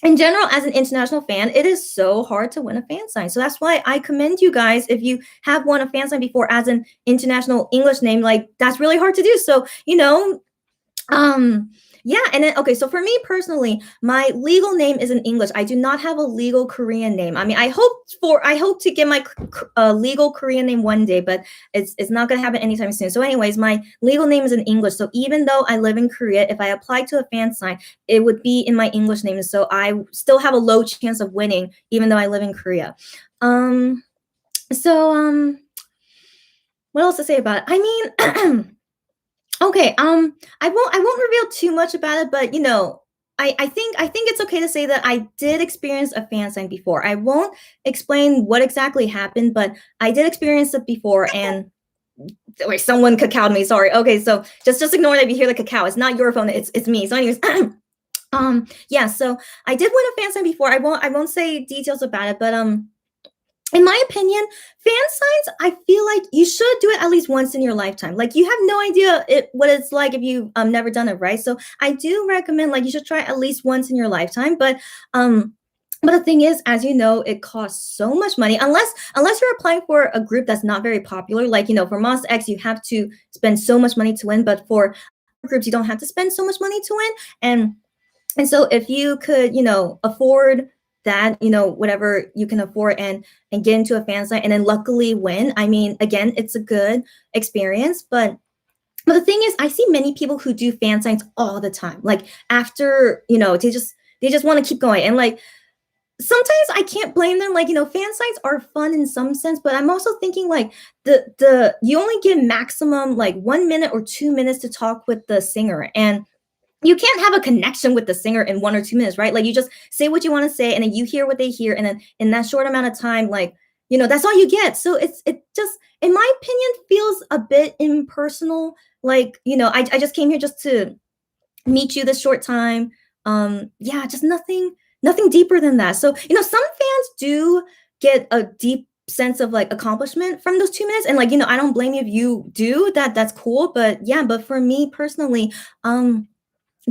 in general, as an international fan, it is so hard to win a fan sign. So that's why I commend you guys if you have won a fan sign before as an international English name. Like that's really hard to do. So yeah, and then okay, so for me personally, my legal name is in English. I do not have a legal Korean name. I mean, I hope to get my legal Korean name one day, but it's not gonna happen anytime soon. So anyways, my legal name is in English. So even though I live in Korea, if I apply to a fan sign, it would be in my English name. So I still have a low chance of winning, even though I live in Korea. So what else to say about it? I mean, okay, I won't reveal too much about it, but I think it's okay to say that I did experience a fan sign before. I won't explain what exactly happened, but I did experience it before. And wait, someone cacao me. Sorry. Okay, so just ignore that if you hear the cacao. It's not your phone. It's me. So, anyways, yeah. So I did win a fan sign before. I won't say details about it, but in my opinion, fan signs, I feel like you should do it at least once in your lifetime. Like you have no idea what it's like if you never done it, right? So I do recommend like you should try it at least once in your lifetime. But the thing is, as you know, it costs so much money. Unless you're applying for a group that's not very popular, like for Moss X, you have to spend so much money to win. But for groups, you don't have to spend so much money to win. And so if you could, afford that, whatever you can afford and get into a fan site and then luckily win, I mean, again, it's a good experience. But the thing is, I see many people who do fan signs all the time. Like after, they just want to keep going. And like sometimes I can't blame them. Like, fan sites are fun in some sense, but I'm also thinking like the you only get maximum like 1 minute or 2 minutes to talk with the singer. And you can't have a connection with the singer in 1 or 2 minutes, right? Like you just say what you want to say and then you hear what they hear. And then in that short amount of time, like, that's all you get. So it just, in my opinion, feels a bit impersonal. Like, I just came here just to meet you this short time. Yeah, just nothing deeper than that. So, some fans do get a deep sense of like accomplishment from those 2 minutes. And like, I don't blame you if you do that. That's cool. But yeah, but for me personally,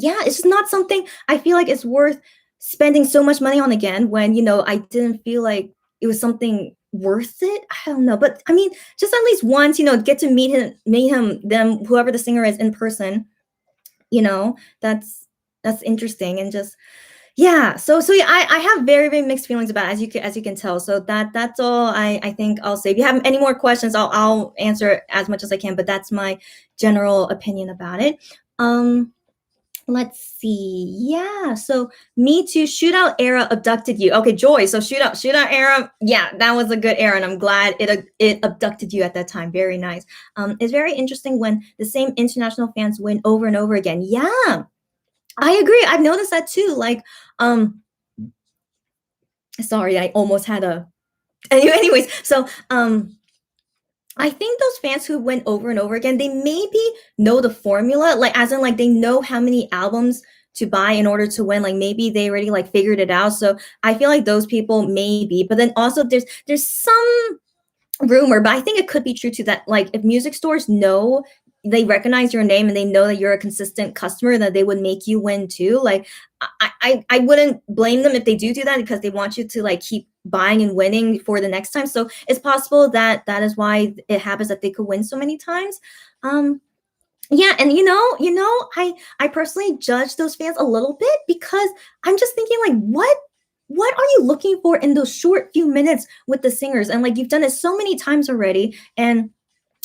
yeah, it's just not something I feel like it's worth spending so much money on again when, I didn't feel like it was something worth it. I don't know. But I mean, just at least once, get to meet him, them, whoever the singer is in person, you know, that's interesting. And just yeah. So yeah, I have very, very mixed feelings about it, as you can tell. So that's all I think I'll say. If you have any more questions, I'll answer as much as I can, but that's my general opinion about it. Um Let's see. Yeah. So me too. Shootout era abducted you. Okay, Joy. So shootout era. Yeah, that was a good era, and I'm glad it abducted you at that time. Very nice. It's very interesting when the same international fans win over and over again. Yeah, I agree. I've noticed that too. Like, sorry, I almost had a. Anyways, so I think those fans who went over and over again, they maybe know the formula, like as in like they know how many albums to buy in order to win. Like maybe they already like figured it out. So I feel like those people maybe, but then also there's some rumor, but I think it could be true too that like if music stores know they recognize your name and they know that you're a consistent customer, that they would make you win too. Like I wouldn't blame them if they do that because they want you to like keep buying and winning for the next time. So it's possible that that is why it happens that they could win so many times. Um, yeah, and I personally judge those fans a little bit because I'm just thinking like what are you looking for in those short few minutes with the singers? And like you've done it so many times already. And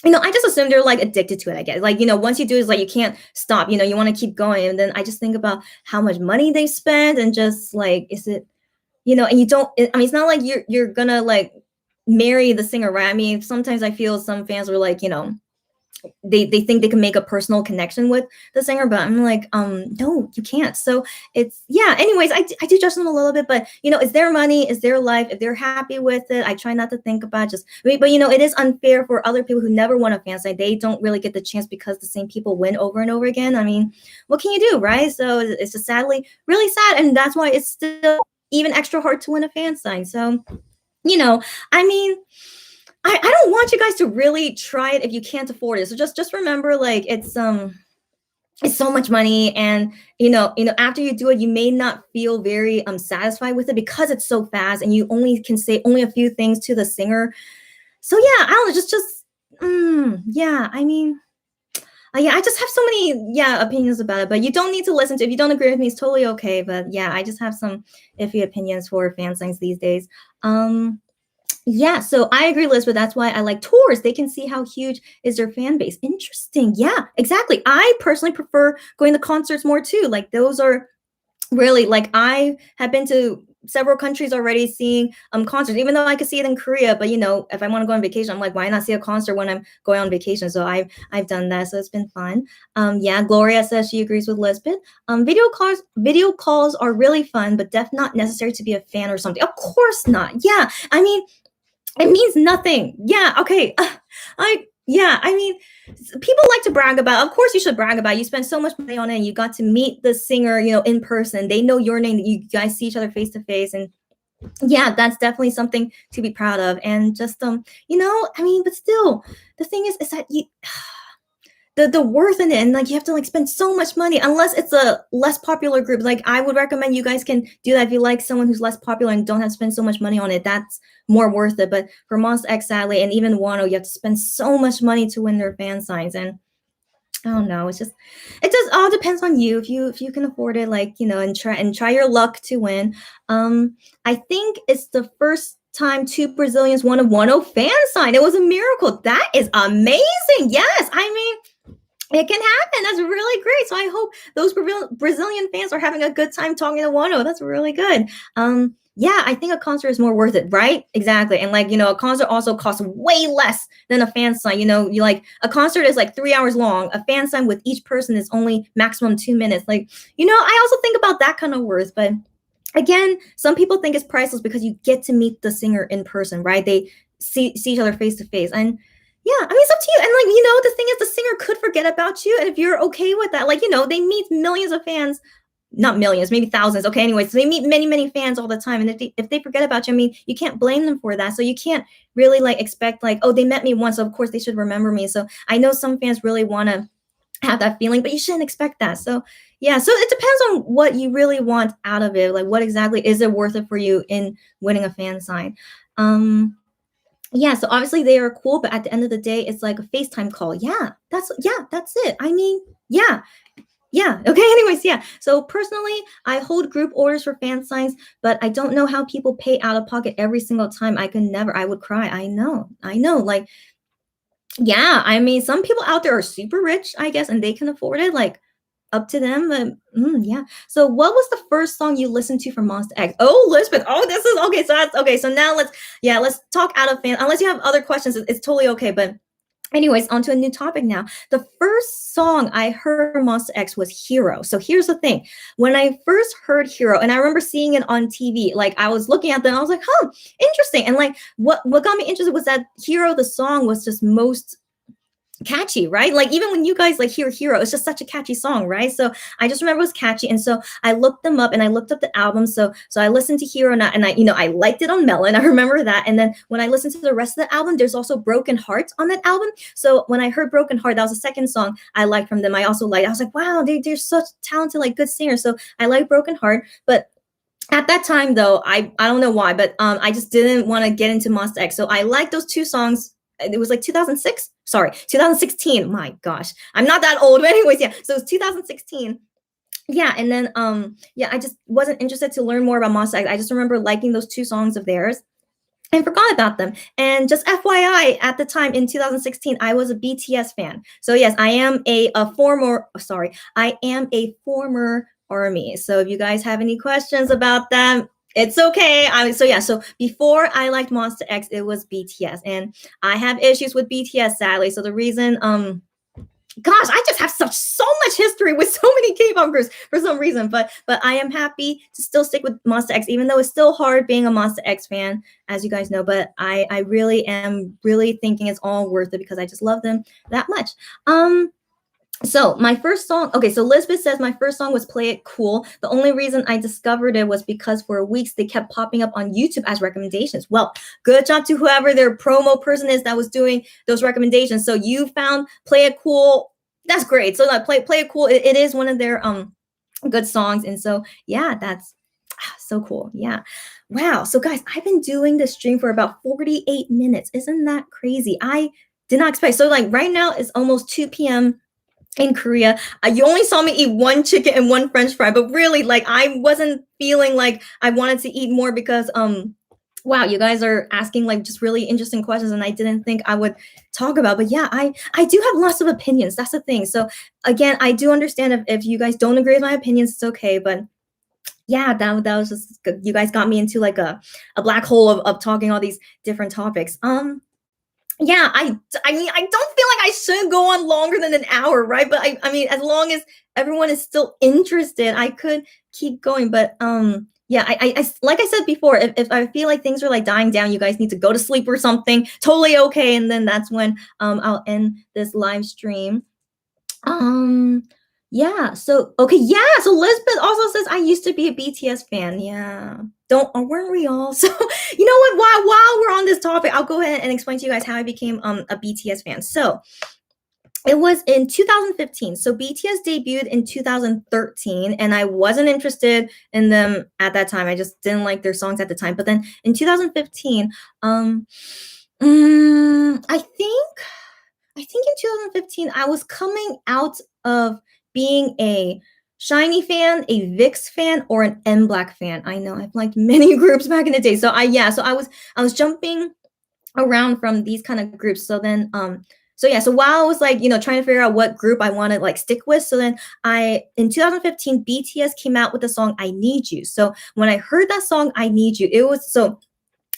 I just assume they're like addicted to it, I guess. Like, once you do it, it's like you can't stop, you want to keep going. And then I just think about how much money they spend and just like, is it, and you don't, I mean, it's not like you're gonna like marry the singer, right? I mean, sometimes I feel some fans are like, they think they can make a personal connection with the singer, but I'm like, no, you can't. So it's yeah. Anyways, I do judge them a little bit, but it's their money, it's their life. If they're happy with it, I try not to think about just. But it is unfair for other people who never won a fan site. They don't really get the chance because the same people win over and over again. I mean, what can you do, right? So it's just sadly really sad, and that's why it's still even extra hard to win a fan sign. So I mean. I don't want you guys to really try it if you can't afford it. So just remember, like it's so much money, and after you do it, you may not feel very satisfied with it because it's so fast, and you only can say only a few things to the singer. So yeah, I don't know, yeah. I mean, yeah, I just have so many opinions about it, but you don't need to listen to. If you don't agree with me, it's totally okay. But yeah, I just have some iffy opinions for fan signs these days. Yeah, so I agree, Liz, but that's why I like tours. They can see how huge is their fan base. Interesting. Yeah, exactly. I personally prefer going to concerts more too. Like those are really like I have been to several countries already seeing concerts, even though I could see it in Korea. But if I want to go on vacation, I'm like, why not see a concert when I'm going on vacation? So I've done that, so it's been fun. Yeah, Gloria says she agrees with Lisbeth. Video calls are really fun, but not necessary to be a fan or something. Of course not. Yeah, I mean, it means nothing. Yeah, okay. I mean, people like to brag about. Of course, you should brag about. You spend so much money on it. And you got to meet the singer, in person. They know your name. You guys see each other face to face, and yeah, that's definitely something to be proud of. And just I mean, but still, the thing is that you the worth in it, and like you have to like spend so much money unless it's a less popular group. Like I would recommend you guys can do that if you like someone who's less popular and don't have to spend so much money on it. That's more worth it. But for Monsta X, sadly, and even Wonho, you have to spend so much money to win their fan signs. And I don't know, it does all depends on you if you can afford it, like and try your luck to win. I think it's the first time two Brazilians won a Wonho fan sign. It was a miracle. That is amazing. Yes, I mean, it can happen. That's really great. So I hope those Brazilian fans are having a good time talking to Wonho. That's really good. Yeah, I think a concert is more worth it, right? Exactly. And like, a concert also costs way less than a fan sign. You like a concert is like 3 hours long. A fan sign with each person is only maximum 2 minutes. Like, I also think about that kind of worth. But again, some people think it's priceless because you get to meet the singer in person, right? They see each other face to face. And yeah, I mean, it's up to you. And like, the thing is, the singer could forget about you. And if you're okay with that, like, they meet millions of fans, not millions, maybe thousands. Okay, anyway, so they meet many, many fans all the time. And if they forget about you, I mean, you can't blame them for that. So you can't really like expect like, oh, they met me once, so of course they should remember me. So I know some fans really want to have that feeling, but you shouldn't expect that. So yeah, so it depends on what you really want out of it. Like what exactly is it worth it for you in winning a fan sign? Yeah, so obviously they are cool, but at the end of the day, it's like a FaceTime call. Yeah, that's it. I mean, yeah. Okay. Anyways, yeah. So personally, I hold group orders for fan signs, but I don't know how people pay out of pocket every single time. I would cry. I know. Like, yeah, I mean, some people out there are super rich, I guess, and they can afford it. Like, up to them. But yeah. So what was the first song you listened to from Monsta X? Oh, Lisbeth. Oh, this is okay. So that's okay. So now let's talk out of fan. Unless you have other questions, it's totally okay. But anyways, on to a new topic now. The first song I heard from Monsta X was Hero. So here's the thing. When I first heard Hero, and I remember seeing it on TV, like I was looking at them, I was like, huh, interesting. And like what got me interested was that Hero, the song, was just most catchy, right? Like even when you guys like hear Hero, it's just such a catchy song, right? So I just remember it was catchy, and so I looked them up and I looked up the album. So I listened to Hero, and I liked it on Melon. I remember that. And then when I listened to the rest of the album, there's also Broken Heart on that album. So when I heard Broken Heart, that was the second song I liked from them. I was like, wow, they're such talented, like good singers. So I like Broken Heart, but at that time though, I don't know why, but I just didn't want to get into Monsta X. So I liked those two songs. It was like 2016. My gosh, I'm not that old, but anyways, yeah. So it was 2016. Yeah, and then yeah, I just wasn't interested to learn more about Monsta X. I just remember liking those two songs of theirs and forgot about them. And just FYI, at the time in 2016, I was a BTS fan. So yes, I am a former ARMY. So if you guys have any questions about that, it's okay. So before I liked Monsta X, it was BTS, and I have issues with BTS, sadly. So the reason, gosh, I just have so much history with so many K-pop groups for some reason. But I am happy to still stick with Monsta X, even though it's still hard being a Monsta X fan, as you guys know. But I really am thinking it's all worth it because I just love them that much. So my first song, okay, so Lisbeth says my first song was Play It Cool. The only reason I discovered it was because for weeks they kept popping up on YouTube as recommendations. Well, good job to whoever their promo person is that was doing those recommendations. So you found Play It Cool. That's great. So like Play It Cool, it is one of their good songs. And so yeah, that's so cool. Yeah. Wow. So guys, I've been doing this stream for about 48 minutes. Isn't that crazy? I did not expect. So like right now it's almost 2 p.m. in Korea. You only saw me eat one chicken and one French fry, but really, like, I wasn't feeling like I wanted to eat more because, wow, you guys are asking like just really interesting questions, and I didn't think I would talk about. But yeah, I do have lots of opinions. That's the thing. So again, I do understand if you guys don't agree with my opinions, it's okay. But Yeah, that was just good. You guys got me into like a black hole of talking all these different topics. Yeah, I mean, I don't feel like I should go on longer than an hour, right? But I mean, as long as everyone is still interested, I could keep going. But yeah, like I said before, if I feel like things are like dying down, you guys need to go to sleep or something. Totally okay, and then that's when I'll end this live stream. Um, yeah. So okay, yeah. So Lisbeth also says I used to be a BTS fan. Yeah. Don't weren't we all? So you know what? While we're on this topic, I'll go ahead and explain to you guys how I became a BTS fan. So it was in 2015. So BTS debuted in 2013, and I wasn't interested in them at that time. I just didn't like their songs at the time. But then in 2015, I think in 2015 I was coming out of being a Shiny fan, a VIX fan, or an M Black fan. I know I've liked many groups back in the day. So I was jumping around from these kind of groups. So then so while I was like, trying to figure out what group I want to like stick with, so then I in 2015 BTS came out with the song I Need You. So when I heard that song I Need You, it was so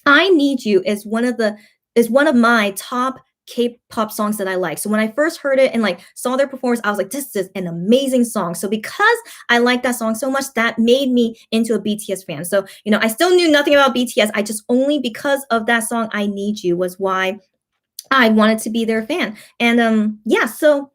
I Need You is one of my top K-pop songs that I like. So when I first heard it and like saw their performance, I was like, this is an amazing song. So because I like that song so much, that made me into a BTS fan. So, I still knew nothing about BTS. I just only because of that song I Need You was why I wanted to be their fan. And yeah, so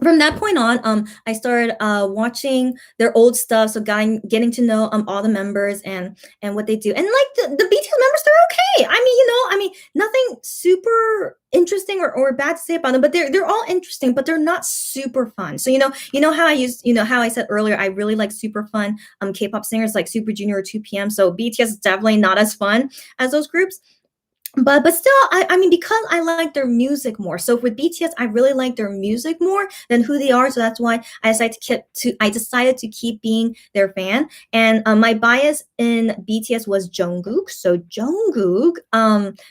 from that point on, I started watching their old stuff, so getting to know all the members and what they do, and like the BTS members, they're okay. I mean, nothing super interesting or bad to say about them, but they're all interesting, but they're not super fun. So how I said earlier, I really like super fun K-pop singers like Super Junior or 2PM. So BTS is definitely not as fun as those groups. But still, I mean, because I like their music more. So with BTS, I really like their music more than who they are. So that's why I decided to keep being their fan. And my bias in BTS was Jungkook. So Jungkook,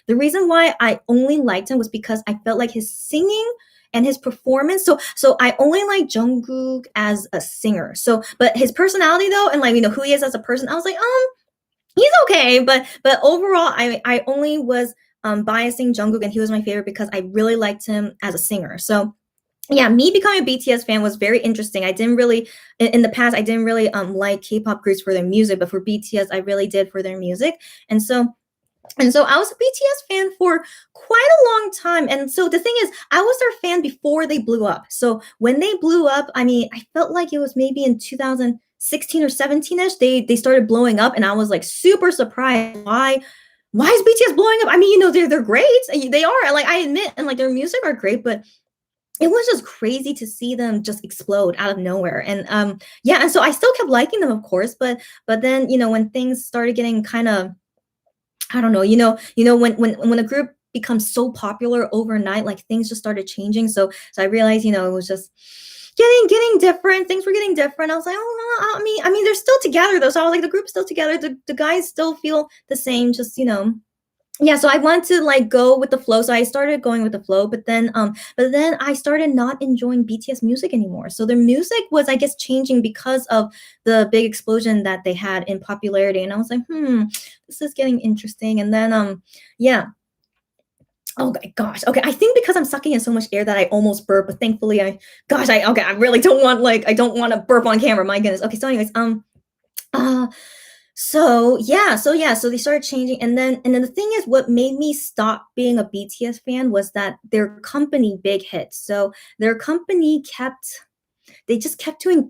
the reason why I only liked him was because I felt like his singing and his performance. So I only like Jungkook as a singer. So, but his personality though, and like who he is as a person, I was like, he's okay, but overall, I only was biasing Jungkook, and he was my favorite because I really liked him as a singer. So yeah, me becoming a BTS fan was very interesting. I didn't really in the past I didn't really like K-pop groups for their music, but for BTS I really did for their music. And so I was a BTS fan for quite a long time. And so the thing is, I was their fan before they blew up. So when they blew up, I mean, I felt like it was maybe in 2016 or 17ish. They started blowing up, and I was like super surprised. Why is BTS blowing up? I mean, they're great. They are. Like I admit, and like their music are great, but it was just crazy to see them just explode out of nowhere. And yeah, and so I still kept liking them, of course, but then when things started getting kind of, I don't know, when a group becomes so popular overnight, like things just started changing. So I realized, it was just getting different. Things were getting different. I was like, oh, I mean, they're still together though. So I was like, the group's still together. The guys still feel the same. Just yeah. So I wanted to like go with the flow. So I started going with the flow, but then I started not enjoying BTS music anymore. So their music was, I guess, changing because of the big explosion that they had in popularity. And I was like, this is getting interesting. And then yeah. Oh my gosh. Okay, I think because I'm sucking in so much air that I almost burp, but thankfully I really don't want I don't want to burp on camera. My goodness. Okay, so anyways, uh so they started changing, and then the thing is, what made me stop being a BTS fan was that their company big hit. So their company they just kept doing,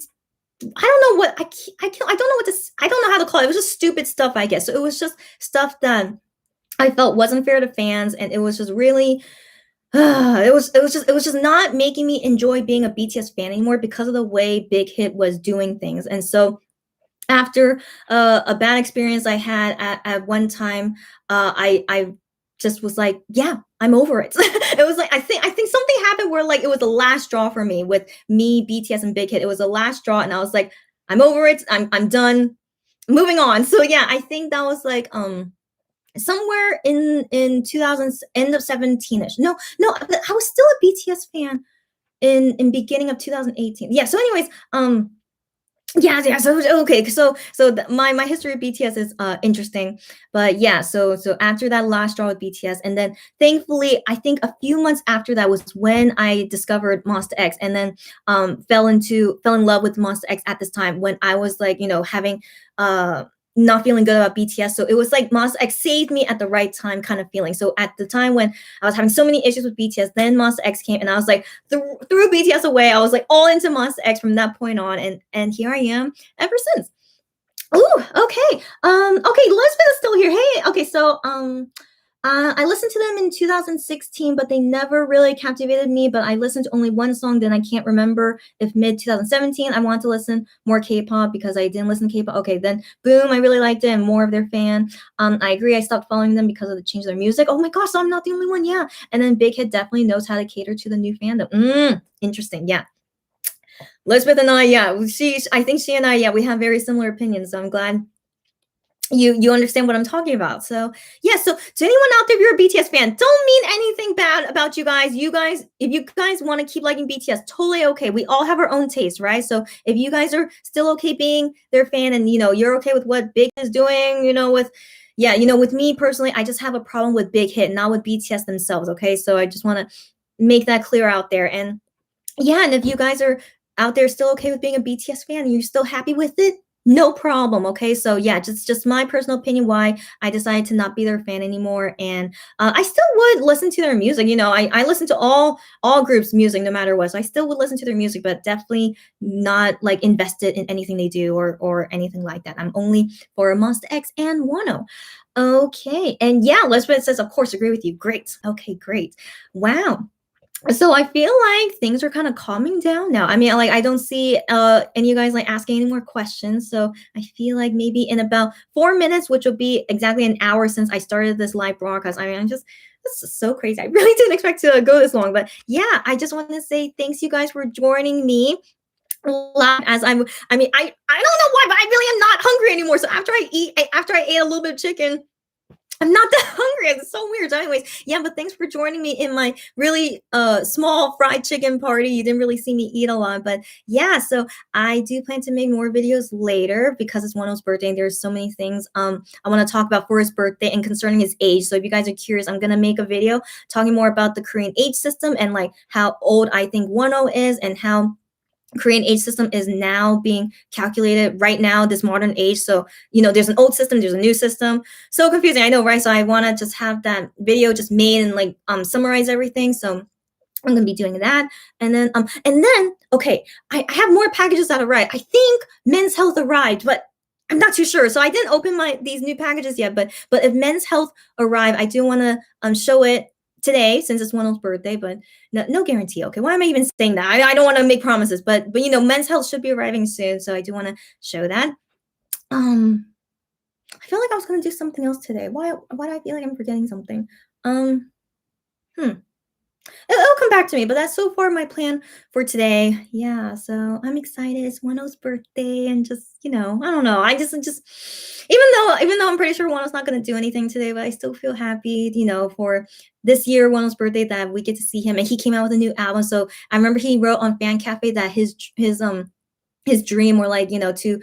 I don't know what I don't know what this, I don't know how to call it. It was just stupid stuff, I guess. So it was just stuff that I felt wasn't fair to fans, and it was just really it was just not making me enjoy being a BTS fan anymore because of the way Big Hit was doing things. And so after a bad experience I had at one time, I just was like, yeah, I'm over it. It was like, I think something happened where like it was the last straw for me with me, BTS, and Big Hit. It was the last straw, and I was like, I'm over it. I'm done. Moving on. So yeah, I think that was like somewhere in 2000, end of 17ish. No, I was still a BTS fan in beginning of 2018. Yeah. So anyways, Yeah. So okay, my history of BTS is interesting, but yeah. So after that last draw with BTS, and then thankfully, I think a few months after that was when I discovered Monster X, and then fell in love with Monster X at this time when I was like having not feeling good about BTS. So it was like Monster X saved me at the right time kind of feeling. So at the time when I was having so many issues with BTS, then Monster X came, and I was like threw BTS away. I was like all into Monster X from that point on, and here I am ever since. Ooh, okay. Okay, Elizabeth is still here. Hey, okay, I listened to them in 2016, but they never really captivated me. But I listened to only one song, then I can't remember if mid 2017 I wanted to listen more K-pop because I didn't listen to K-pop. Okay, then boom, I really liked it and more of their fan. I agree, I stopped following them because of the change of their music. Oh my gosh, so I'm not the only one, yeah. And then Big Hit definitely knows how to cater to the new fandom. Interesting, yeah. Elizabeth and I, yeah, I think she and I, yeah, we have very similar opinions. So I'm glad you understand what I'm talking about. So yeah, so to anyone out there, if you're a BTS fan, don't mean anything bad about you guys. You guys, if you guys want to keep liking BTS, totally okay. We all have our own taste, right? So if you guys are still okay being their fan, and you're okay with what Big is doing, with me personally, I just have a problem with Big Hit, not with BTS themselves. Okay, so I just want to make that clear out there. And yeah, and if you guys are out there still okay with being a BTS fan and you're still happy with it, no problem. Okay, so yeah, just my personal opinion why I decided to not be their fan anymore, and I still would listen to their music. I listen to all groups' music no matter what, so I still would listen to their music, but definitely not like invested in anything they do or anything like that. I'm only for Monsta X and Wonho. Okay, and yeah, Lesbian says, of course, agree with you. Great. Okay, great. Wow. So I feel like things are kind of calming down now. I mean, like I don't see any of you guys like asking any more questions. So I feel like maybe in about 4 minutes, which will be exactly an hour since I started this live broadcast. I mean, this is so crazy. I really didn't expect to go this long. But yeah, I just want to say thanks you guys for joining me. As I don't know why, but I really am not hungry anymore. So after I ate a little bit of chicken, I'm not that hungry. It's so weird. So anyways, yeah, but thanks for joining me in my really small fried chicken party. You didn't really see me eat a lot, but yeah, so I do plan to make more videos later because it's Wonho's birthday and there's so many things I want to talk about for his birthday and concerning his age. So if you guys are curious, I'm gonna make a video talking more about the Korean age system and like how old I think Wonho is and how Korean age system is now being calculated right now, this modern age. So, there's an old system, there's a new system. So confusing, I know, right? So I want to just have that video just made and like summarize everything. So I'm gonna be doing that. And then okay, I have more packages that arrived. I think Men's Health arrived, but I'm not too sure. So I didn't open these new packages yet, but if Men's Health arrive, I do want to show it today since it's Wonho's birthday, but no guarantee. Okay, why am I even saying that? I don't want to make promises, but Men's Health should be arriving soon, so I do want to show that. I feel like I was gonna do something else today. Why do I feel like I'm forgetting something? Hmm. It'll come back to me, but that's so far my plan for today. Yeah, so I'm excited. It's Wonho's birthday, and just I don't know. I just even though I'm pretty sure Wonho's not gonna do anything today, but I still feel happy, for this year Wonho's birthday that we get to see him, and he came out with a new album. So I remember he wrote on Fan Cafe that his dream were like to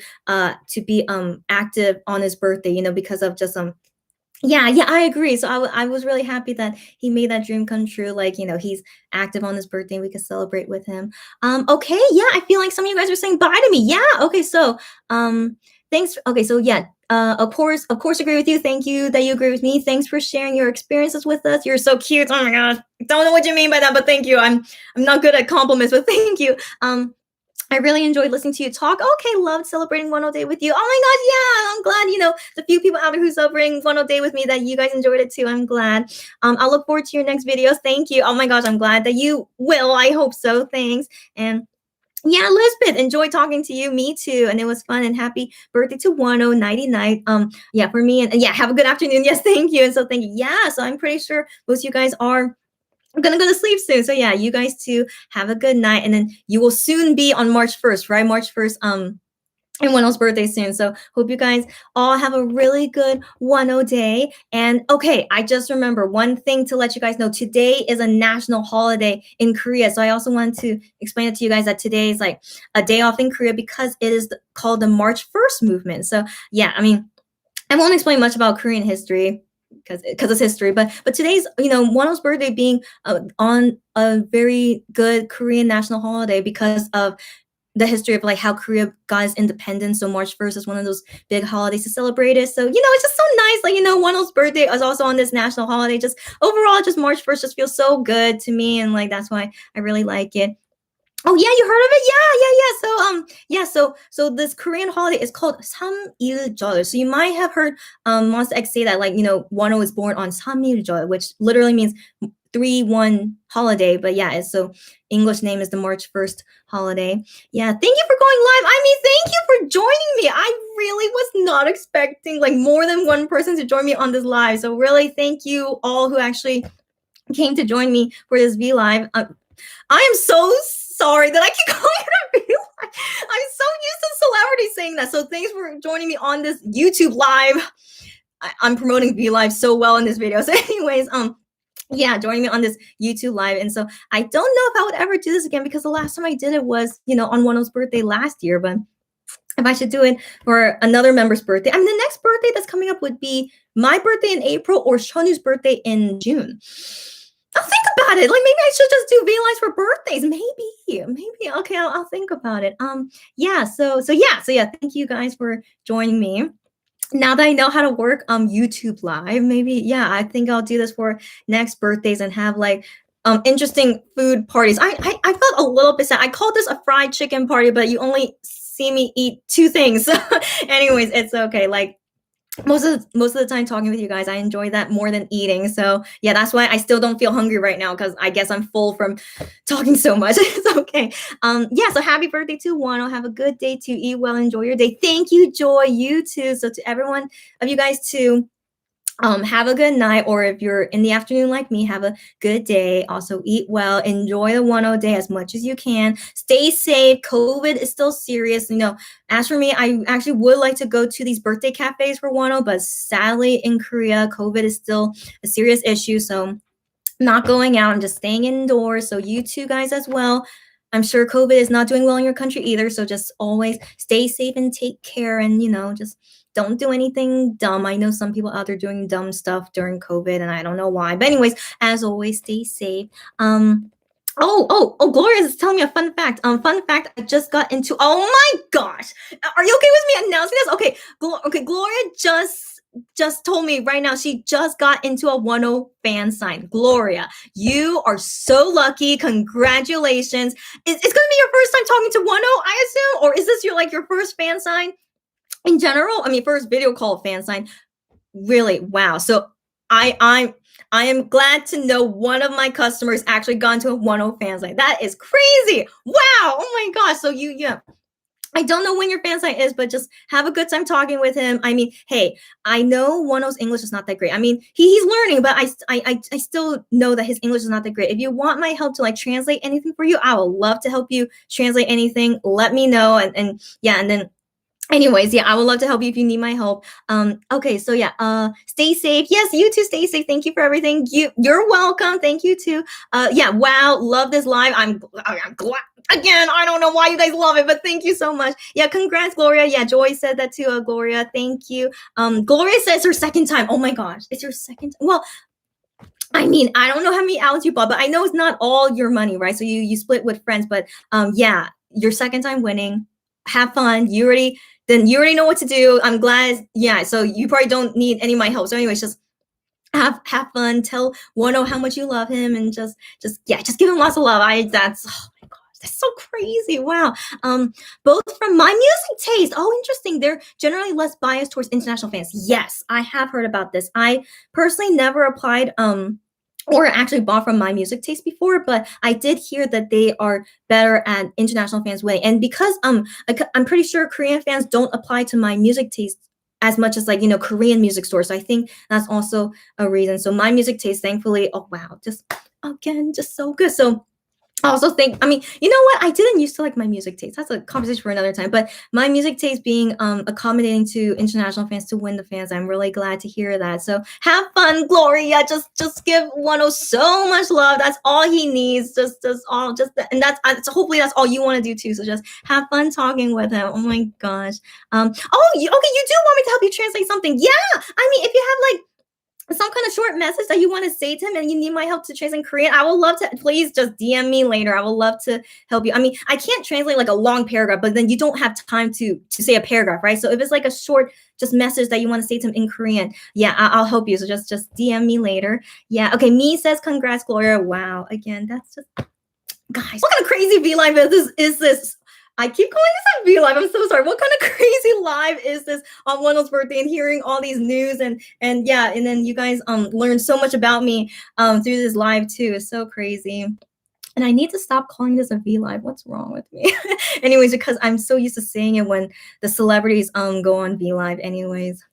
be active on his birthday, because of just yeah, I agree. So I was really happy that he made that dream come true. Like, he's active on his birthday. We could celebrate with him. Okay, yeah, I feel like some of you guys are saying bye to me. Yeah, okay, so thanks. Okay, so yeah, of course, agree with you. Thank you that you agree with me. Thanks for sharing your experiences with us. You're so cute. Oh my gosh, don't know what you mean by that, but thank you. I'm not good at compliments, but thank you. I really enjoyed listening to you talk. Okay, loved celebrating Wonho Day with you. Oh my gosh, yeah, I'm glad, the few people out there who celebrating Wonho Day with me that you guys enjoyed it too. I'm glad. I'll look forward to your next videos. Thank you. Oh my gosh, I'm glad that you will. I hope so. Thanks. And yeah, Elizabeth, enjoyed talking to you. Me too. And it was fun, and happy birthday to Wonho, nighty night. Yeah, for me, and yeah, have a good afternoon. Yes, thank you. And so thank you. Yeah, so I'm pretty sure most of you guys are gonna go to sleep soon. So yeah, you guys too have a good night, and then you will soon be on March 1st, right? March 1st. and Wonho's birthday soon. So hope you guys all have a really good Wonho day. And okay, I just remember one thing to let you guys know. Today is a national holiday in Korea. So I also wanted to explain it to you guys that today is like a day off in Korea because it is called the March 1st movement. So yeah, I mean, I won't explain much about Korean history because it's history, but today's Wonho's birthday being on a very good Korean national holiday because of the history of like how Korea got its independence. So March 1st is one of those big holidays to celebrate it. So it's just so nice. Like Wonho's birthday is also on this national holiday. Just overall, just March 1st just feels so good to me, and like that's why I really like it. Oh yeah, you heard of it? Yeah. So this Korean holiday is called Samiljeol. So you might have heard Monster X say that like Wano was born on Samiljeol, which literally means 3-1 holiday. But yeah, so English name is the March 1st holiday. Yeah, thank you for going live. I mean, thank you for joining me. I really was not expecting like more than one person to join me on this live. So really, thank you all who actually came to join me for this V live. I am so sorry that I keep calling it a V live. I'm so used to celebrities saying that. So thanks for joining me on this YouTube live. I'm promoting V live so well in this video. So anyways, yeah, joining me on this YouTube live. And so I don't know if I would ever do this again because the last time I did it was, on Wonho's birthday last year. But if I should do it for another member's birthday, I mean, the next birthday that's coming up would be my birthday in April or Shonhu's birthday in June. I'll think about it. Like maybe I should just do V lives for birthdays. Maybe. Okay, I'll think about it. Yeah. So yeah. Thank you guys for joining me. Now that I know how to work YouTube live, maybe I think I'll do this for next birthdays and have like interesting food parties. I felt a little bit sad. I called this a fried chicken party, but you only see me eat 2 things. Anyways, it's okay. Like most of the time talking with you guys, I enjoy that more than eating. So yeah, that's why I still don't feel hungry right now because I guess I'm full from talking so much. It's okay. Yeah, so happy birthday to Wonho. Have a good day to eat well, enjoy your day. Thank you, Joy. You too. So to everyone of you guys too. Have a good night, or if you're in the afternoon like me, have a good day. Also eat well, enjoy the Wonho day as much as you can. Stay safe. COVID is still serious. As for me, I actually would like to go to these birthday cafes for Wonho, but sadly in Korea, COVID is still a serious issue. So not going out and just staying indoors. So you two guys as well. I'm sure COVID is not doing well in your country either. So just always stay safe and take care, and just don't do anything dumb. I know some people out there doing dumb stuff during COVID, and I don't know why. But anyways, as always, stay safe. Gloria is telling me a fun fact. Fun fact, I just got into. Oh my gosh, are you okay with me announcing this? Okay, Gloria just told me right now she just got into a Wonho fan sign. Gloria, you are so lucky. Congratulations. It's going to be your first time talking to Wonho, I assume, or is this your first fan sign? In general, I mean, first video call fan sign. Really, wow. So I am glad to know one of my customers actually gone to a Wonho fan sign. That is crazy. Wow. Oh my gosh. So I don't know when your fan sign is, but just have a good time talking with him. I mean, hey, I know Wonho's English is not that great. I mean, he's learning, but I still know that his English is not that great. If you want my help to translate anything for you, I will love to help you translate anything. Let me know. And then anyways, I would love to help you if you need my help. Okay, so stay safe. Yes, you too, stay safe. Thank you for everything. You're welcome. Thank you too. Wow, love this live. I'm glad. Again, I don't know why you guys love it, but thank you so much. Yeah, congrats, Gloria. Yeah, Joy said that too, Gloria. Thank you. Gloria says her second time. Oh my gosh, it's your second time. Well, I mean, I don't know how many hours you bought, but I know it's not all your money, right? So you split with friends, but your second time winning. Have fun. You already know what to do. I'm glad. Yeah. So you probably don't need any of my help. So anyways, just have fun. Tell Wonho how much you love him, and just give him lots of love. That's oh my gosh, that's so crazy. Wow. Both from my music taste. Oh, interesting. They're generally less biased towards international fans. Yes, I have heard about this. I personally never applied or actually bought from My Music Taste before, but I did hear that they are better at international fans way. And because I'm pretty sure Korean fans don't apply to My Music Taste as much as Korean music stores. So I think that's also a reason. So My Music Taste, thankfully, oh wow, just so good. So I also think, I mean, you know what? I didn't used to like my music taste. That's a conversation for another time. But my music taste being accommodating to international fans, to win the fans, I'm really glad to hear that. So have fun, Gloria. Just give Wonho so much love. That's all he needs. Just all just and that's so hopefully that's all you want to do too. So just have fun talking with him. Oh my gosh. Okay, you do want me to help you translate something? Yeah. I mean, if you have like some kind of short message that you want to say to him and you need my help to translate in Korean, I will love to. Please just DM me later. I will love to help you. I mean, I can't translate like a long paragraph, but then you don't have time to say a paragraph, right? So if it's like a short just message that you want to say to him in Korean, yeah, I'll help you. So just DM me later. Yeah. Okay. Me says congrats, Gloria. Wow. Again, that's just, guys, what kind of crazy V live is this? I keep calling this a V live. I'm so sorry. What kind of crazy live is this on Wonho's birthday and hearing all these news and yeah, and then you guys learned so much about me through this live too. It's so crazy. And I need to stop calling this a V live. What's wrong with me? Anyways, because I'm so used to saying it when the celebrities go on V live anyways.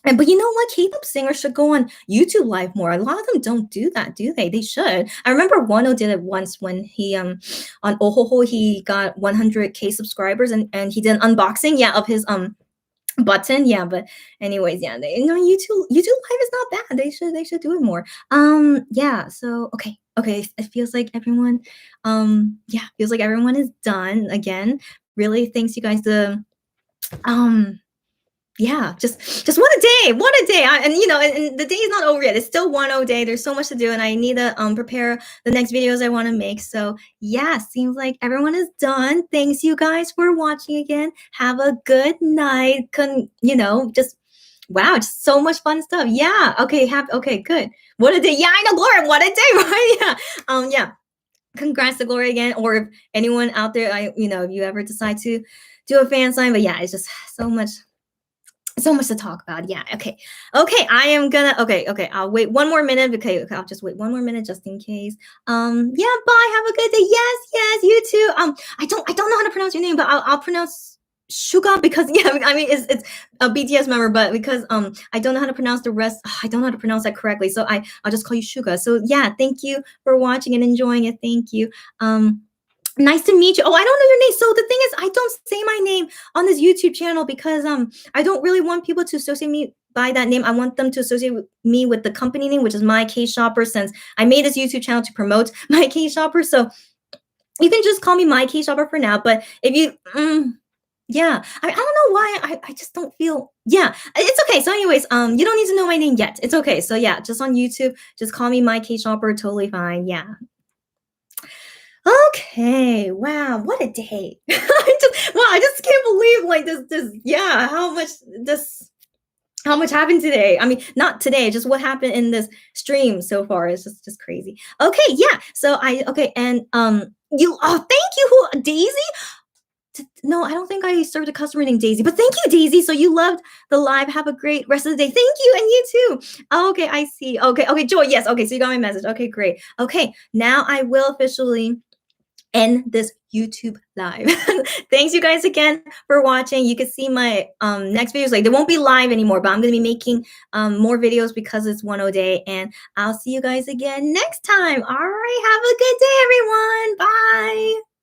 But you know what? K-pop singers should go on YouTube Live more. A lot of them don't do that, do they? They should. I remember Wonho did it once when he on ohhohoho he got 100K subscribers and he did an unboxing, yeah, of his button, yeah. But anyways, yeah, YouTube Live is not bad. They should do it more. Yeah. So okay. It feels like everyone, feels like everyone is done again. Really, thanks you guys. Yeah, just what a day! What a day! And the day is not over yet. It's still 1-0 day. There's so much to do, and I need to prepare the next videos I want to make. So yeah, seems like everyone is done. Thanks you guys for watching again. Have a good night. Just wow, just so much fun stuff. Yeah. Okay. Good. What a day! Yeah, I know, Gloria. What a day, right? Yeah. Yeah. Congrats to Gloria again, or if anyone out there, if you ever decide to do a fan sign. But yeah, it's just so much to talk about. Yeah. Okay. I am gonna. Okay. I'll wait one more minute. Okay. I'll just wait one more minute just in case. Yeah. Bye. Have a good day. Yes. You too. I don't know how to pronounce your name, but I'll pronounce Suga because yeah. I mean, it's a BTS member, but because I don't know how to pronounce the rest. I don't know how to pronounce that correctly, so I'll just call you Suga. So yeah. Thank you for watching and enjoying it. Thank you. Nice to meet you. Oh, I don't know your name. So the thing is, I don't say my name on this YouTube channel because I don't really want people to associate me by that name. I want them to associate me with the company name, which is My K Shopper, since I made this YouTube channel to promote My K Shopper. So you can just call me My K Shopper for now. But if you yeah, I don't know why I just don't feel, yeah, it's okay. So anyways, you don't need to know my name yet. It's okay. So yeah, just on YouTube, just call me My K Shopper. Totally fine. Yeah. Okay, wow, what a day. I just can't believe like this yeah, how much happened today. I mean, not today, just what happened in this stream so far is just crazy. Okay, yeah. So and thank you, Daisy? No, I don't think I served a customer named Daisy, but thank you, Daisy. So you loved the live. Have a great rest of the day. Thank you, and you too. Okay, I see. Okay, Joy. Yes. Okay, so you got my message. Okay, great. Okay, now I will officially end this YouTube live. Thanks you guys again for watching. You can see my next videos. Like they won't be live anymore, but I'm gonna be making more videos because it's 1-0 day, and I'll see you guys again next time. All right, have a good day, everyone. Bye.